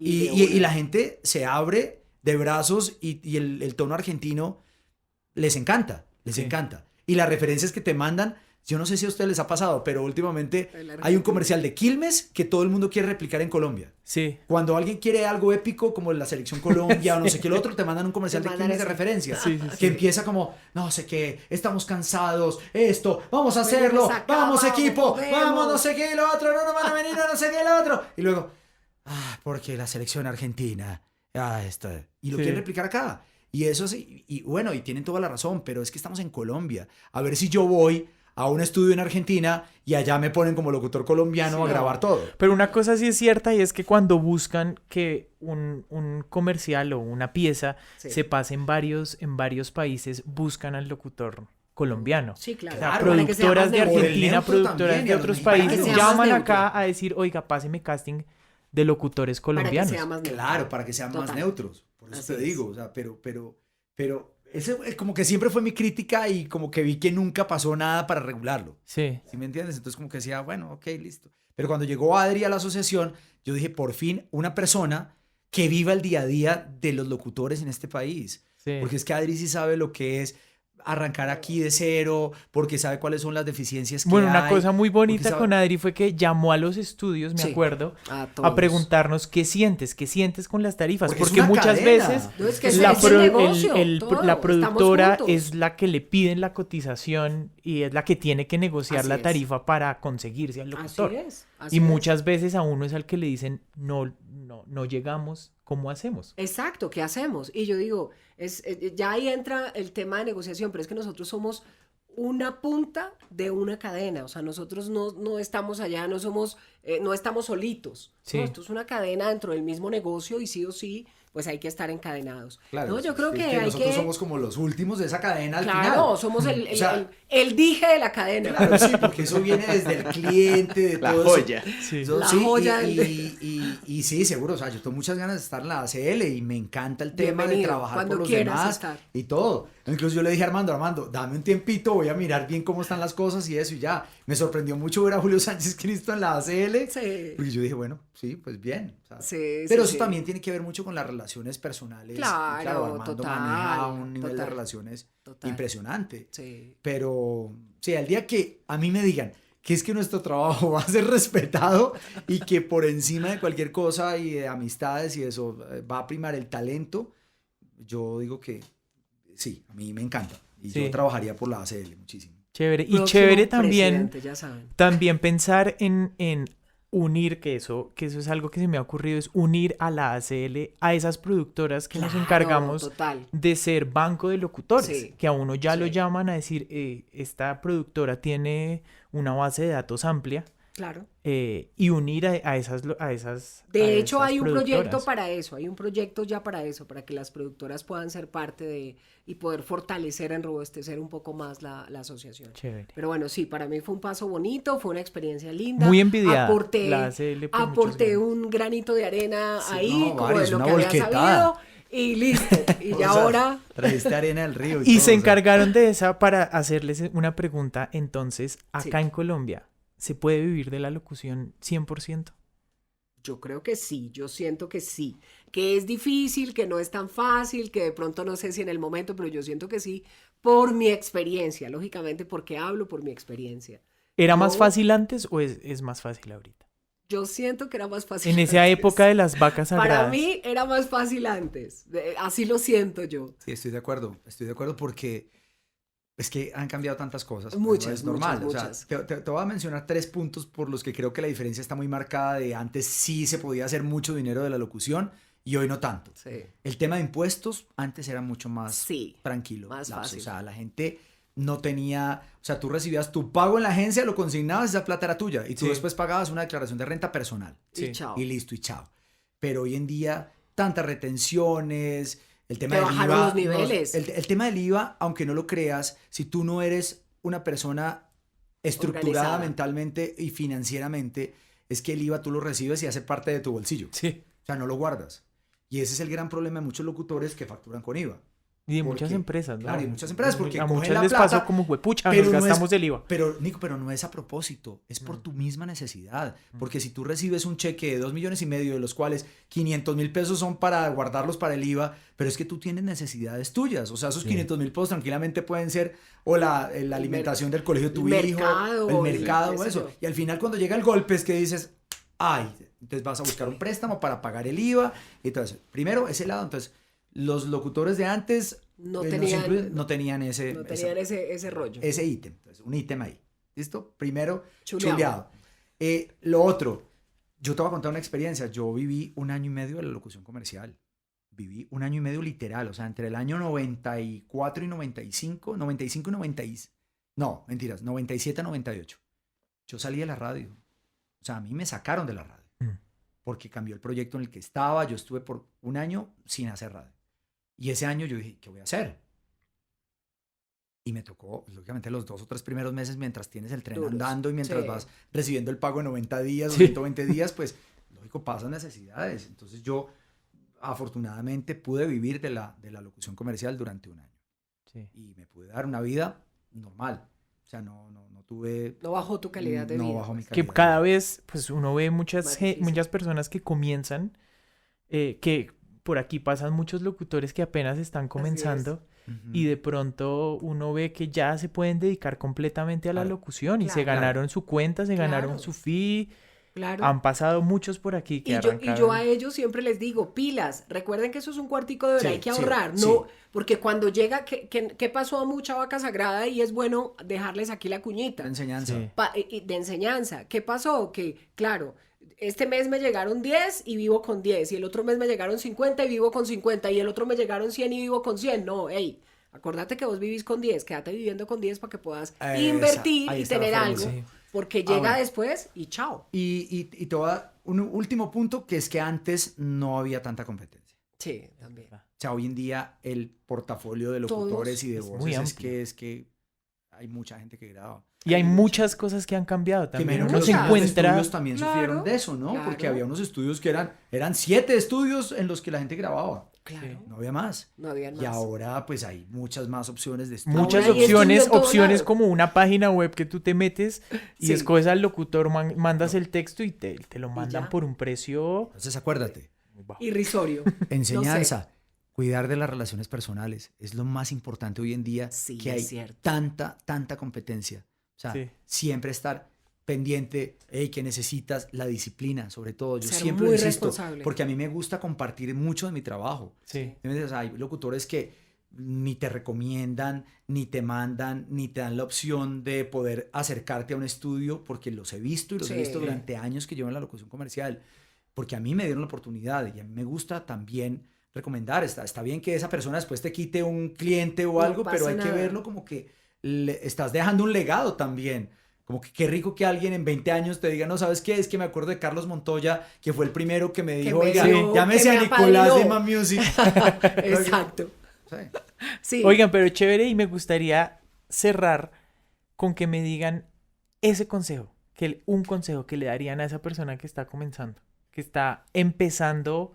y de la gente se abre de brazos y el tono argentino les encanta, les Sí. encanta. Y las referencias que te mandan, yo no sé si a ustedes les ha pasado, pero últimamente El hay un argentino. comercial de Quilmes que todo el mundo quiere replicar en Colombia. Sí. Cuando alguien quiere algo épico como la selección Colombia o no sé qué el otro, te mandan un comercial Te de mandan Quilmes de ese. referencia. Sí, sí, Que sí. empieza como, no sé qué, estamos cansados, esto, vamos a Venimos hacerlo, acá, vamos vamos, equipo, podemos. vamos no sé qué el otro, no nos van a venir no sé qué el otro. Y luego, porque la selección argentina, esto. Y lo Sí. quieren replicar acá. Y eso sí, y bueno, y tienen toda la razón, pero es que estamos en Colombia. A ver si yo voy a un estudio en Argentina y allá me ponen como locutor colombiano Sí. a grabar todo. Pero una cosa sí es cierta y es que cuando buscan que un comercial o una pieza Sí. se pase en varios países, buscan al locutor colombiano. Sí, claro. O sea, Claro, para que sea productoras más de neutro. Por el Argentina, neutro productoras también, y de a los otros mexicanos. países Para que sea más llaman neutro. acá a decir, oiga, páseme casting de locutores Para que colombianos. sea más neutro. Claro, para que sean más Total. neutros. Por eso Así te es. digo, o sea, pero ese como que siempre fue mi crítica y como que vi que nunca pasó nada para regularlo. Sí. ¿Sí me entiendes? Entonces como que decía, bueno, ok, listo. Pero cuando llegó Adri a la asociación, yo dije, por fin, una persona que viva el día a día de los locutores en este país. Sí. Porque es que Adri sí sabe lo que es arrancar aquí de cero, porque sabe cuáles son las deficiencias que Bueno, una hay, cosa muy bonita porque sabe- con Adri fue que llamó a los estudios, me Sí. acuerdo, A a preguntarnos qué sientes con las tarifas, Porque es porque una muchas cadena. veces No, es que la, es el pro- negocio, el- todo, la estamos productora juntos. es la que le piden la cotización y es la que tiene que negociar Así la es. tarifa para conseguirse al Así locutor. es. Y muchas veces a uno es al que le dicen, no llegamos, ¿cómo hacemos? Exacto, ¿qué hacemos? Y yo digo, ya ahí entra el tema de negociación, pero es que nosotros somos una punta de una cadena, o sea, nosotros no estamos allá, no somos no estamos solitos. Sí. ¿no? Esto es una cadena dentro del mismo negocio y sí o sí, pues hay que estar encadenados. Claro, ¿no? Yo creo que hay nosotros que... somos como los últimos de esa cadena al Claro, final. somos O sea, el dije de la cadena. claro, sí, porque eso viene desde el cliente, de La todo joya. Sí. eso. La Sí, joya y sí, seguro, o sea, yo tengo muchas ganas de estar en la ACL y me encanta el tema de Bienvenido, trabajar cuando por los quieras demás estar. y todo. Incluso yo le dije a Armando, dame un tiempito, voy a mirar bien cómo están las cosas y eso y ya. Me sorprendió mucho ver a Julio Sánchez Cristo en la ACL, Sí. porque yo dije, bueno, sí, pues bien. O sea, Sí, pero sí, eso sí. también tiene que ver mucho con las relaciones personales. Y Claro, Armando total, maneja un nivel de total, relaciones total. impresionante. Sí. Pero, sí, al día que a mí me digan que es que nuestro trabajo va a ser respetado y que por encima de cualquier cosa y de amistades y eso va a primar el talento, yo digo que sí, a mí me encanta. Y Sí. yo trabajaría por la ACL muchísimo. Chévere. Y Próximo chévere también, presidente, ya saben. también pensar en unir, que eso es algo que se me ha ocurrido, es unir a la ACL a esas productoras que nos Claro, encargamos total. de ser banco de locutores, Sí. que a uno ya lo Sí. llaman a decir, esta productora tiene una base de datos amplia, Claro. y unir a esas De hecho, esas hay un proyecto productoras. para eso, hay un proyecto ya para eso, para que las productoras puedan ser parte de y poder fortalecer, enrobustecer un poco más la asociación. Chévere. Pero bueno, sí, para mí fue un paso bonito, fue una experiencia linda. Muy envidiada, Aporté, la ACL por muchos aporté años. un granito de arena Sí, ahí, no, como varios, de lo una que había volquetada. sabido, y listo. Y O ya sea, ahora... Trajiste arena del río. Y todo, se o sea. encargaron de esa para hacerles una pregunta. Entonces, acá Sí. en Colombia, ¿se puede vivir de la locución 100%? Yo creo que sí, yo siento que sí, que es difícil, que no es tan fácil, que de pronto no sé si en el momento, pero yo siento que sí, por mi experiencia, lógicamente porque hablo por mi experiencia. ¿Era más Yo- fácil antes o es más fácil ahorita? Yo siento que era más fácil En esa antes. época de las vacas Para sagradas. mí era más fácil antes, así lo siento yo. Sí, estoy de acuerdo porque es que han cambiado tantas cosas. Muchas, no es normal. muchas, O sea, muchas. te voy a mencionar 3 puntos por los que creo que la diferencia está muy marcada de antes sí se podía hacer mucho dinero de la locución y hoy no tanto. Sí. El tema de impuestos antes era mucho más Sí, tranquilo. más lapso. fácil. O sea, la gente no tenía, o sea, tú recibías tu pago en la agencia, lo consignabas, esa plata era tuya y tú Sí. después pagabas una declaración de renta personal y Sí. chao. y listo y chao. Pero hoy en día, tantas retenciones, el tema Te del bajaron IVA. los niveles. El tema del IVA, aunque no lo creas, si tú no eres una persona estructurada Organizada. mentalmente y financieramente, es que el IVA tú lo recibes y hace parte de tu bolsillo. Sí. O sea, no lo guardas. Y ese es el gran problema de muchos locutores que facturan con IVA. Y de Porque- muchas empresas, ¿no? claro, y muchas empresas, porque a cogen muchas la les plata, pasó como huepucha, pero nos no es- gastamos el IVA. Pero, Nico, pero no es a propósito, es por tu misma necesidad. Porque si tú recibes un cheque de 2,5 millones, de los cuales 500,000 pesos son para guardarlos para el IVA, pero es que tú tienes necesidades tuyas. O sea, esos Sí. 500,000 pesos tranquilamente pueden ser o la alimentación del colegio de tu el hijo, mercado, el mercado qué o sé eso. yo. Y al final cuando llega el golpe es que dices, ay, entonces vas a buscar un préstamo para pagar el IVA. Entonces, primero ese lado, entonces, los locutores de antes No nos tenían, no tenían ese... no tenían ese rollo. ese ítem, entonces, un ítem ahí. ¿Listo? Primero, Chuleado. chuleado. Lo otro, yo te voy a contar una experiencia. Yo viví 1 año y medio de la locución comercial. Viví 1 año y medio literal, o sea, entre el año 94 y 95, 95 y 96. No, mentiras, 97 a 98. Yo salí de la radio. O sea, a mí me sacaron de la radio. Mm. Porque cambió el proyecto en el que estaba. Yo estuve por 1 año sin hacer radio. Y ese año yo dije, ¿qué voy a hacer? Y me tocó, lógicamente, los 2 o 3 primeros meses mientras tienes el tren Duros, andando y mientras sí. vas recibiendo el pago de 90 días o Sí. 120 días, pues, lógico, pasan necesidades. Entonces yo, afortunadamente, pude vivir de la locución comercial durante 1 año. Sí. Y me pude dar una vida normal. O sea, no tuve... No bajó tu calidad de no vida. bajó mi pues. Que calidad de cada vida. vez, pues uno ve Más difícil. muchas personas que comienzan, que por aquí pasan muchos locutores que apenas están comenzando Ujú. y de pronto uno ve que ya se pueden dedicar completamente a la Claro. locución y se Claro. ganaron su cuenta, se ganaron Claro. su fee. Claro. Han pasado muchos por aquí que Y yo a arrancaron. ellos siempre les digo, pilas, recuerden que eso es un cuartico de hora, Sí, hay que sí, ahorrar, sí. no, porque cuando llega, ¿qué pasó a mucha vaca sagrada? Y es bueno dejarles aquí la cuñita La enseñanza. Sí. de enseñanza. ¿Qué pasó? Que, claro, este mes me llegaron 10 y vivo con 10, y el otro mes me llegaron 50 y vivo con 50, y el otro me llegaron 100 y vivo con 100. No, hey, acordate que vos vivís con 10, quédate viviendo con 10 para que puedas invertir Ahí y está la tener fórmula. algo. Sí. Porque llega bueno. después y chao. Y te voy a dar un último punto, que es que antes no había tanta competencia. Sí, también. O sea, hoy en día el portafolio de locutores y de es muy voces amplio. es que hay mucha gente que graba. Y hay muchas cosas que han cambiado Que también. menos Uno los se muchas. encuentra... estudios también Claro, sufrieron de eso, ¿no? claro. Porque había unos estudios que eran 7 estudios en los que la gente grababa. Claro. No había más. No había Y más. ahora pues hay muchas más opciones de estudio. Muchas Ahora hay estudio opciones, en todo opciones lado. como una página web que tú te metes y Sí. escoges al locutor, mandas el texto y te lo mandan ya. por un precio Entonces acuérdate, muy bajo. Irrisorio. enseñanza, cuidar de las relaciones personales es lo más importante hoy en día, Sí, que es hay cierto. tanta competencia. O sea, Sí. siempre estar pendiente, hey, que necesitas la disciplina, sobre todo. Yo Ser siempre muy insisto, responsable. porque a mí me gusta compartir mucho de mi trabajo. Sí. O sea, hay locutores que ni te recomiendan, ni te mandan, ni te dan la opción de poder acercarte a un estudio, porque los he visto y los he Sí. visto durante años que llevo en la locución comercial, porque a mí me dieron la oportunidad y a mí me gusta también recomendar. Está bien que esa persona después te quite un cliente o No algo, pero pasa hay que nada. verlo como que estás dejando un legado también. Como que qué rico que alguien en 20 años te diga, no, ¿sabes qué? Es que me acuerdo de Carlos Montoya, que fue el primero que me dijo, me oiga, dio- llámese que a me Nicolás de apadrinó". Man Music. Exacto. Sí. Sí. Oigan, pero chévere, y me gustaría cerrar con que me digan ese consejo, un consejo que le darían a esa persona que está comenzando, que está empezando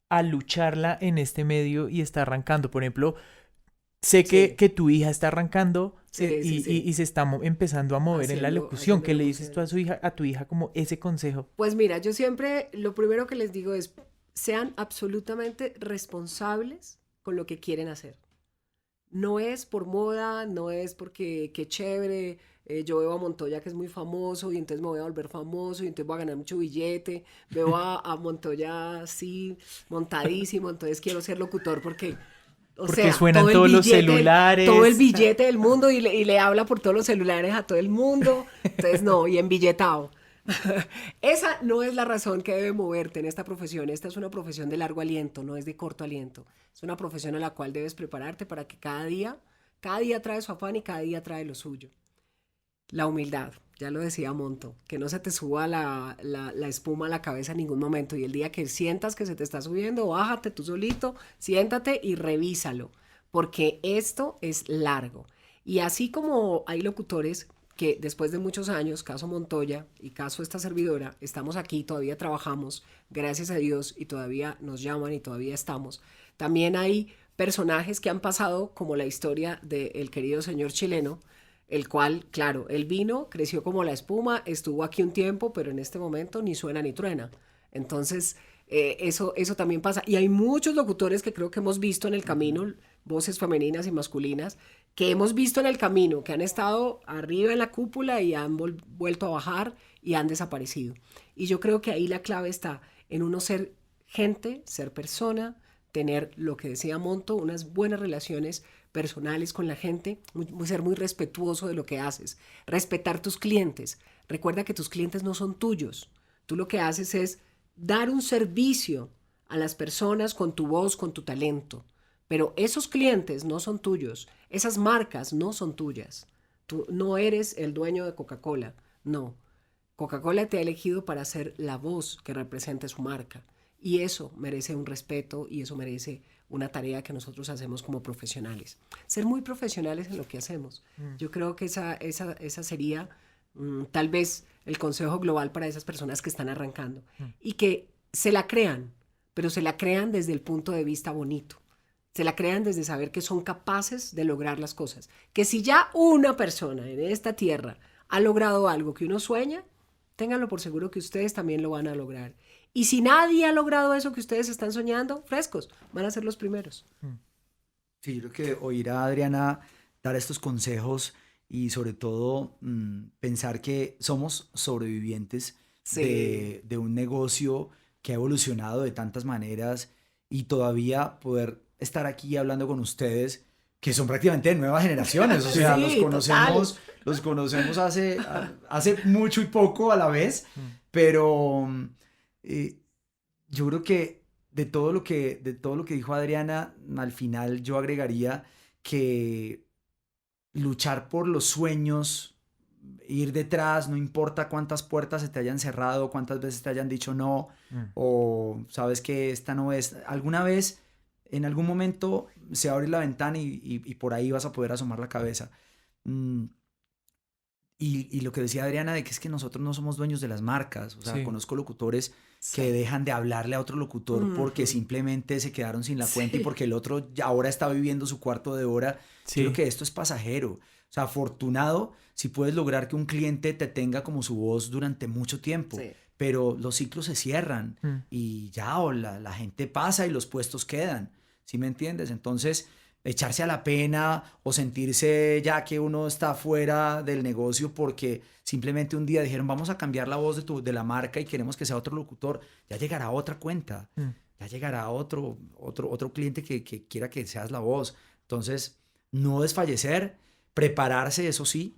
a lucharla en este medio y está arrancando. Por ejemplo, sé Sí. que tu hija está arrancando Sí, sí, sí. y se está empezando a mover en la Haciendo- locución. haciendo ¿Qué le dices locución. tú a tu hija como ese consejo? Pues mira, yo siempre lo primero que les digo es, sean absolutamente responsables con lo que quieren hacer. No es por moda, no es porque qué chévere, yo veo a Montoya que es muy famoso y entonces me voy a volver famoso y entonces voy a ganar mucho billete. Veo a Montoya así, montadísimo, entonces quiero ser locutor porque... O Porque sea, suenan todo el todos los billete, celulares. todo el billete del mundo y le habla por todos los celulares a todo el mundo. Entonces, no, y embilletado. Esa no es la razón que debe moverte en esta profesión. Esta es una profesión de largo aliento, no es de corto aliento. Es una profesión a la cual debes prepararte para que cada día trae su afán y cada día trae lo suyo. La humildad, ya lo decía Monto, que no se te suba la espuma a la cabeza en ningún momento. Y el día que sientas que se te está subiendo, bájate tú solito, siéntate y revísalo, porque esto es largo. Y así como hay locutores que después de muchos años, caso Montoya y caso esta servidora, estamos aquí, todavía trabajamos, gracias a Dios, y todavía nos llaman y todavía estamos. También hay personajes que han pasado, como la historia del querido señor chileno, el cual, claro, él vino, creció como la espuma, estuvo aquí un tiempo, pero en este momento ni suena ni truena. Entonces, eso también pasa. Y hay muchos locutores que creo que hemos visto en el camino, voces femeninas y masculinas, que hemos visto en el camino, que han estado arriba en la cúpula y han vuelto a bajar y han desaparecido. Y yo creo que ahí la clave está en uno ser gente, ser persona, tener lo que decía Monto, unas buenas relaciones personales con la gente, ser muy respetuoso de lo que haces, respetar tus clientes. Recuerda que tus clientes no son tuyos. Tú lo que haces es dar un servicio a las personas con tu voz, con tu talento. Pero esos clientes no son tuyos, esas marcas no son tuyas. Tú no eres el dueño de Coca-Cola, no. Coca-Cola te ha elegido para ser la voz que represente su marca. Y eso merece un respeto y eso merece una tarea que nosotros hacemos como profesionales. Ser muy profesionales en lo que hacemos. Yo creo que esa sería tal vez el consejo global para esas personas que están arrancando. Y que se la crean, pero se la crean desde el punto de vista bonito. Se la crean desde saber que son capaces de lograr las cosas. Que si ya una persona en esta tierra ha logrado algo que uno sueña, ténganlo por seguro que ustedes también lo van a lograr. Y si nadie ha logrado eso que ustedes están soñando, frescos, van a ser los primeros. Sí, yo creo que oír a Adriana dar estos consejos y sobre todo pensar que somos sobrevivientes de un negocio que ha evolucionado de tantas maneras y todavía poder estar aquí hablando con ustedes que son prácticamente de nuevas generaciones, o sea, Sí, los conocemos hace mucho y poco a la vez, pero yo creo que de todo lo que dijo Adriana, al final yo agregaría que luchar por los sueños ir detrás, no importa cuántas puertas se te hayan cerrado, cuántas veces te hayan dicho no, o sabes que esta no es. Alguna vez, en algún momento, se abre la ventana y por ahí vas a poder asomar la cabeza. Y lo que decía Adriana, de que es que nosotros no somos dueños de las marcas. O sea, conozco locutores que dejan de hablarle a otro locutor porque simplemente se quedaron sin la cuenta y porque el otro ya ahora está viviendo su cuarto de hora. Creo que esto es pasajero. O sea, afortunado si puedes lograr que un cliente te tenga como su voz durante mucho tiempo. Pero los ciclos se cierran y ya, o la gente pasa y los puestos quedan. ¿Sí me entiendes? Entonces, echarse a la pena o sentirse ya que uno está fuera del negocio porque simplemente un día dijeron vamos a cambiar la voz de la marca y queremos que sea otro locutor, ya llegará otra cuenta, ya llegará otro cliente que quiera que seas la voz. Entonces, no desfallecer, prepararse, eso sí.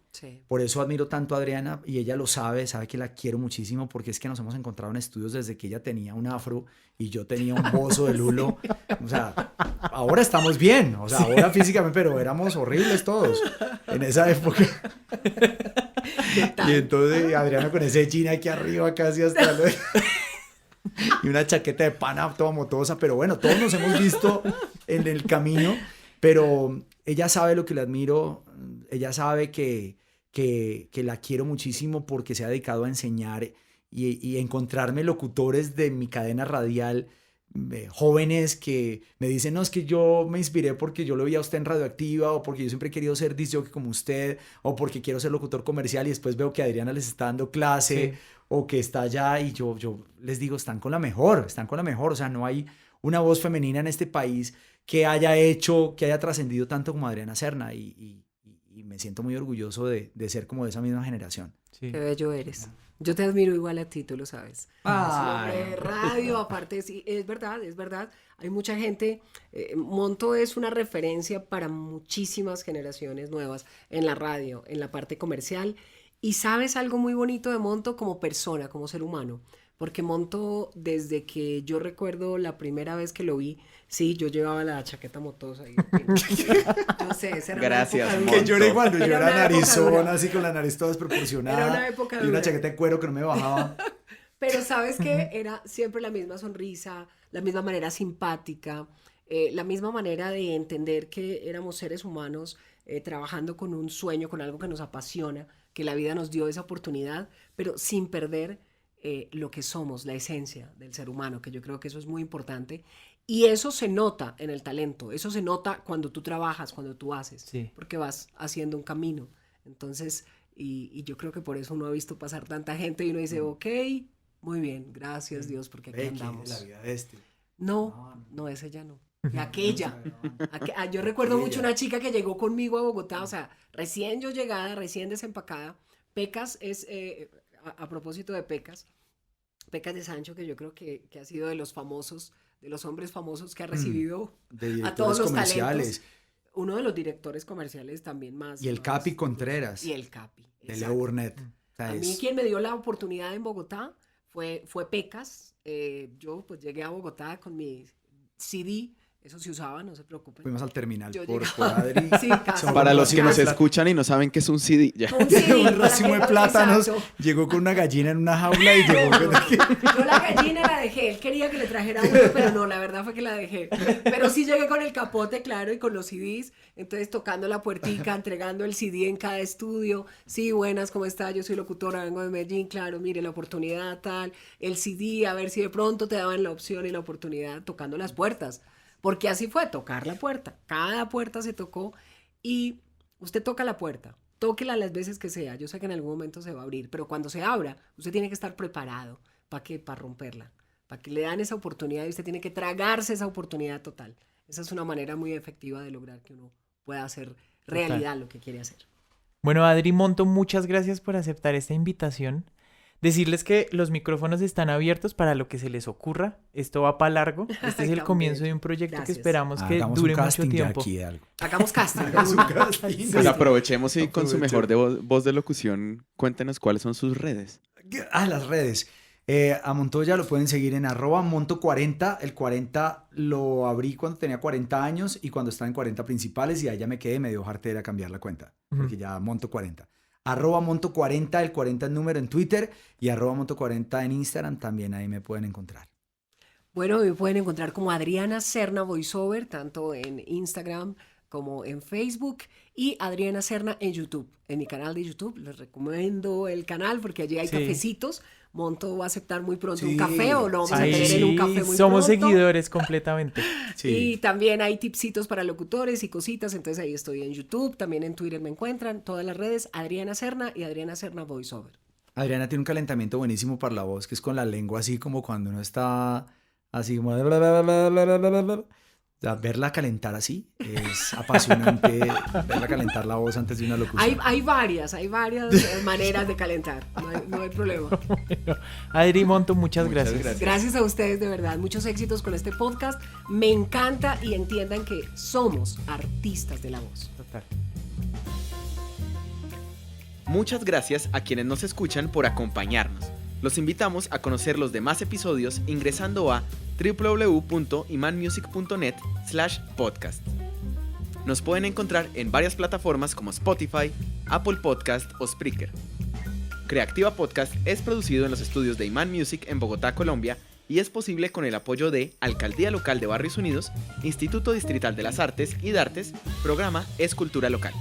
Por eso admiro tanto a Adriana y ella lo sabe que la quiero muchísimo porque es que nos hemos encontrado en estudios desde que ella tenía un afro y yo tenía un bozo de lulo. O sea, ahora estamos bien, o sea, ahora físicamente, pero éramos horribles todos en esa época. Y entonces Adriana con ese jean aquí arriba casi hasta y una chaqueta de pana toda motosa, pero bueno, todos nos hemos visto en el camino, pero ella sabe lo que le admiro, ella sabe que la quiero muchísimo porque se ha dedicado a enseñar y encontrarme locutores de mi cadena radial, jóvenes que me dicen, no, es que yo me inspiré porque yo lo vi a usted en Radioactiva o porque yo siempre he querido ser disc jockey como usted o porque quiero ser locutor comercial y después veo que Adriana les está dando clase o que está allá y yo les digo, están con la mejor, o sea, no hay una voz femenina en este país que haya trascendido tanto como Adriana Serna y me siento muy orgulloso de ser como de esa misma generación. Qué bello eres. Yo te admiro igual a ti, tú lo sabes. Radio, aparte, sí, es verdad. Hay mucha gente, Monto es una referencia para muchísimas generaciones nuevas en la radio, en la parte comercial. Y sabes algo muy bonito de Monto como persona, como ser humano. Porque Monto, desde que yo recuerdo la primera vez que lo vi, sí, yo llevaba la chaqueta motosa. Y, yo sé, esa era Gracias, una época Monto. Que yo era igual, yo era narizona, así con la nariz toda desproporcionada. Era una época y una dura. chaqueta de cuero que no me bajaba. Pero sabes que era siempre la misma sonrisa, la misma manera simpática, la misma manera de entender que éramos seres humanos trabajando con un sueño, con algo que nos apasiona, que la vida nos dio esa oportunidad, pero sin perder lo que somos, la esencia del ser humano, que yo creo que eso es muy importante. Y eso se nota en el talento, eso se nota cuando tú trabajas, cuando tú haces, porque vas haciendo un camino. Entonces, y yo creo que por eso uno ha visto pasar tanta gente y uno dice, ok, muy bien, gracias Dios, porque aquí andamos. La vida de este. No, ese ya no. Y aquella. Yo recuerdo mucho una chica que llegó conmigo a Bogotá, o sea, recién yo llegada, recién desempacada. Pecas es, a propósito de Pecas de Sancho, que yo creo que ha sido de los famosos, de los hombres famosos que ha recibido a todos los talentos. Uno de los directores comerciales también más. Y el Capi Contreras. Y el Capi. De Leo Burnett. A mí quien me dio la oportunidad en Bogotá fue Pecas. Yo pues llegué a Bogotá con mi CD. Eso se usaba, no se preocupen. Fuimos al terminal por llegaba... Adri. Sí, casi. Para los que nos escuchan y no saben qué es un CD. Ya. Un CD, un racimo de plátanos. Exacto. Llegó con una gallina en una jaula y llegó con... Yo la gallina la dejé. Él quería que le trajera uno, pero no, la verdad fue que la dejé. Pero sí llegué con el capote, claro, y con los CDs. Entonces tocando la puertica, entregando el CD en cada estudio. Sí, buenas, ¿cómo está? Yo soy locutora, vengo de Medellín, claro, mire, la oportunidad tal. El CD, a ver si de pronto te daban la opción y la oportunidad tocando las puertas. Porque así fue, tocar la puerta. Cada puerta se tocó y usted toca la puerta. Tóquela las veces que sea. Yo sé que en algún momento se va a abrir, pero cuando se abra, usted tiene que estar preparado. ¿Para qué? Para romperla. Para que le dan esa oportunidad y usted tiene que tragarse esa oportunidad total. Esa es una manera muy efectiva de lograr que uno pueda hacer realidad lo que quiere hacer. Bueno, Adri Monto, muchas gracias por aceptar esta invitación. Decirles que los micrófonos están abiertos para lo que se les ocurra. Esto va para largo. Este es el comienzo de un proyecto que esperamos que dure mucho tiempo. Hagamos casting. Pues aprovechemos y con su mejor voz de locución, cuéntenos cuáles son sus redes. Las redes. A Montoya lo pueden seguir en @Monto40. El 40 lo abrí cuando tenía 40 años y cuando estaba en 40 principales y ahí ya me quedé, me dio jartera cambiar la cuenta. Porque ya Monto40. @monto40, el 40 es número en Twitter, y @monto40 en Instagram, también ahí me pueden encontrar. Bueno, me pueden encontrar como Adriana Serna Voiceover, tanto en Instagram como en Facebook, y Adriana Serna en YouTube, en mi canal de YouTube. Les recomiendo el canal porque allí hay Sí. cafecitos. Monto va a aceptar muy pronto un Sí. café, o lo vamos a Ahí tener en un café muy somos pronto. seguidores completamente. Y también hay tipsitos para locutores y cositas, entonces ahí estoy en YouTube, también en Twitter me encuentran, todas las redes, Adriana Serna y Adriana Serna Voiceover. Adriana tiene un calentamiento buenísimo para la voz, que es con la lengua así como cuando uno está así como... O sea, verla calentar así es apasionante, verla calentar la voz antes de una locución. Hay varias maneras de calentar, no hay problema. Adri Monto, muchas gracias. Gracias a ustedes, de verdad, muchos éxitos con este podcast, me encanta, y entiendan que somos artistas de la voz. Total. Muchas gracias a quienes nos escuchan por acompañarnos. Los invitamos a conocer los demás episodios ingresando a www.imanmusic.net/podcast. Nos pueden encontrar en varias plataformas como Spotify, Apple Podcast o Spreaker. Creativa Podcast es producido en los estudios de Iman Music en Bogotá, Colombia, y es posible con el apoyo de Alcaldía Local de Barrios Unidos, Instituto Distrital de las Artes y Dartes, programa Es Cultura Local.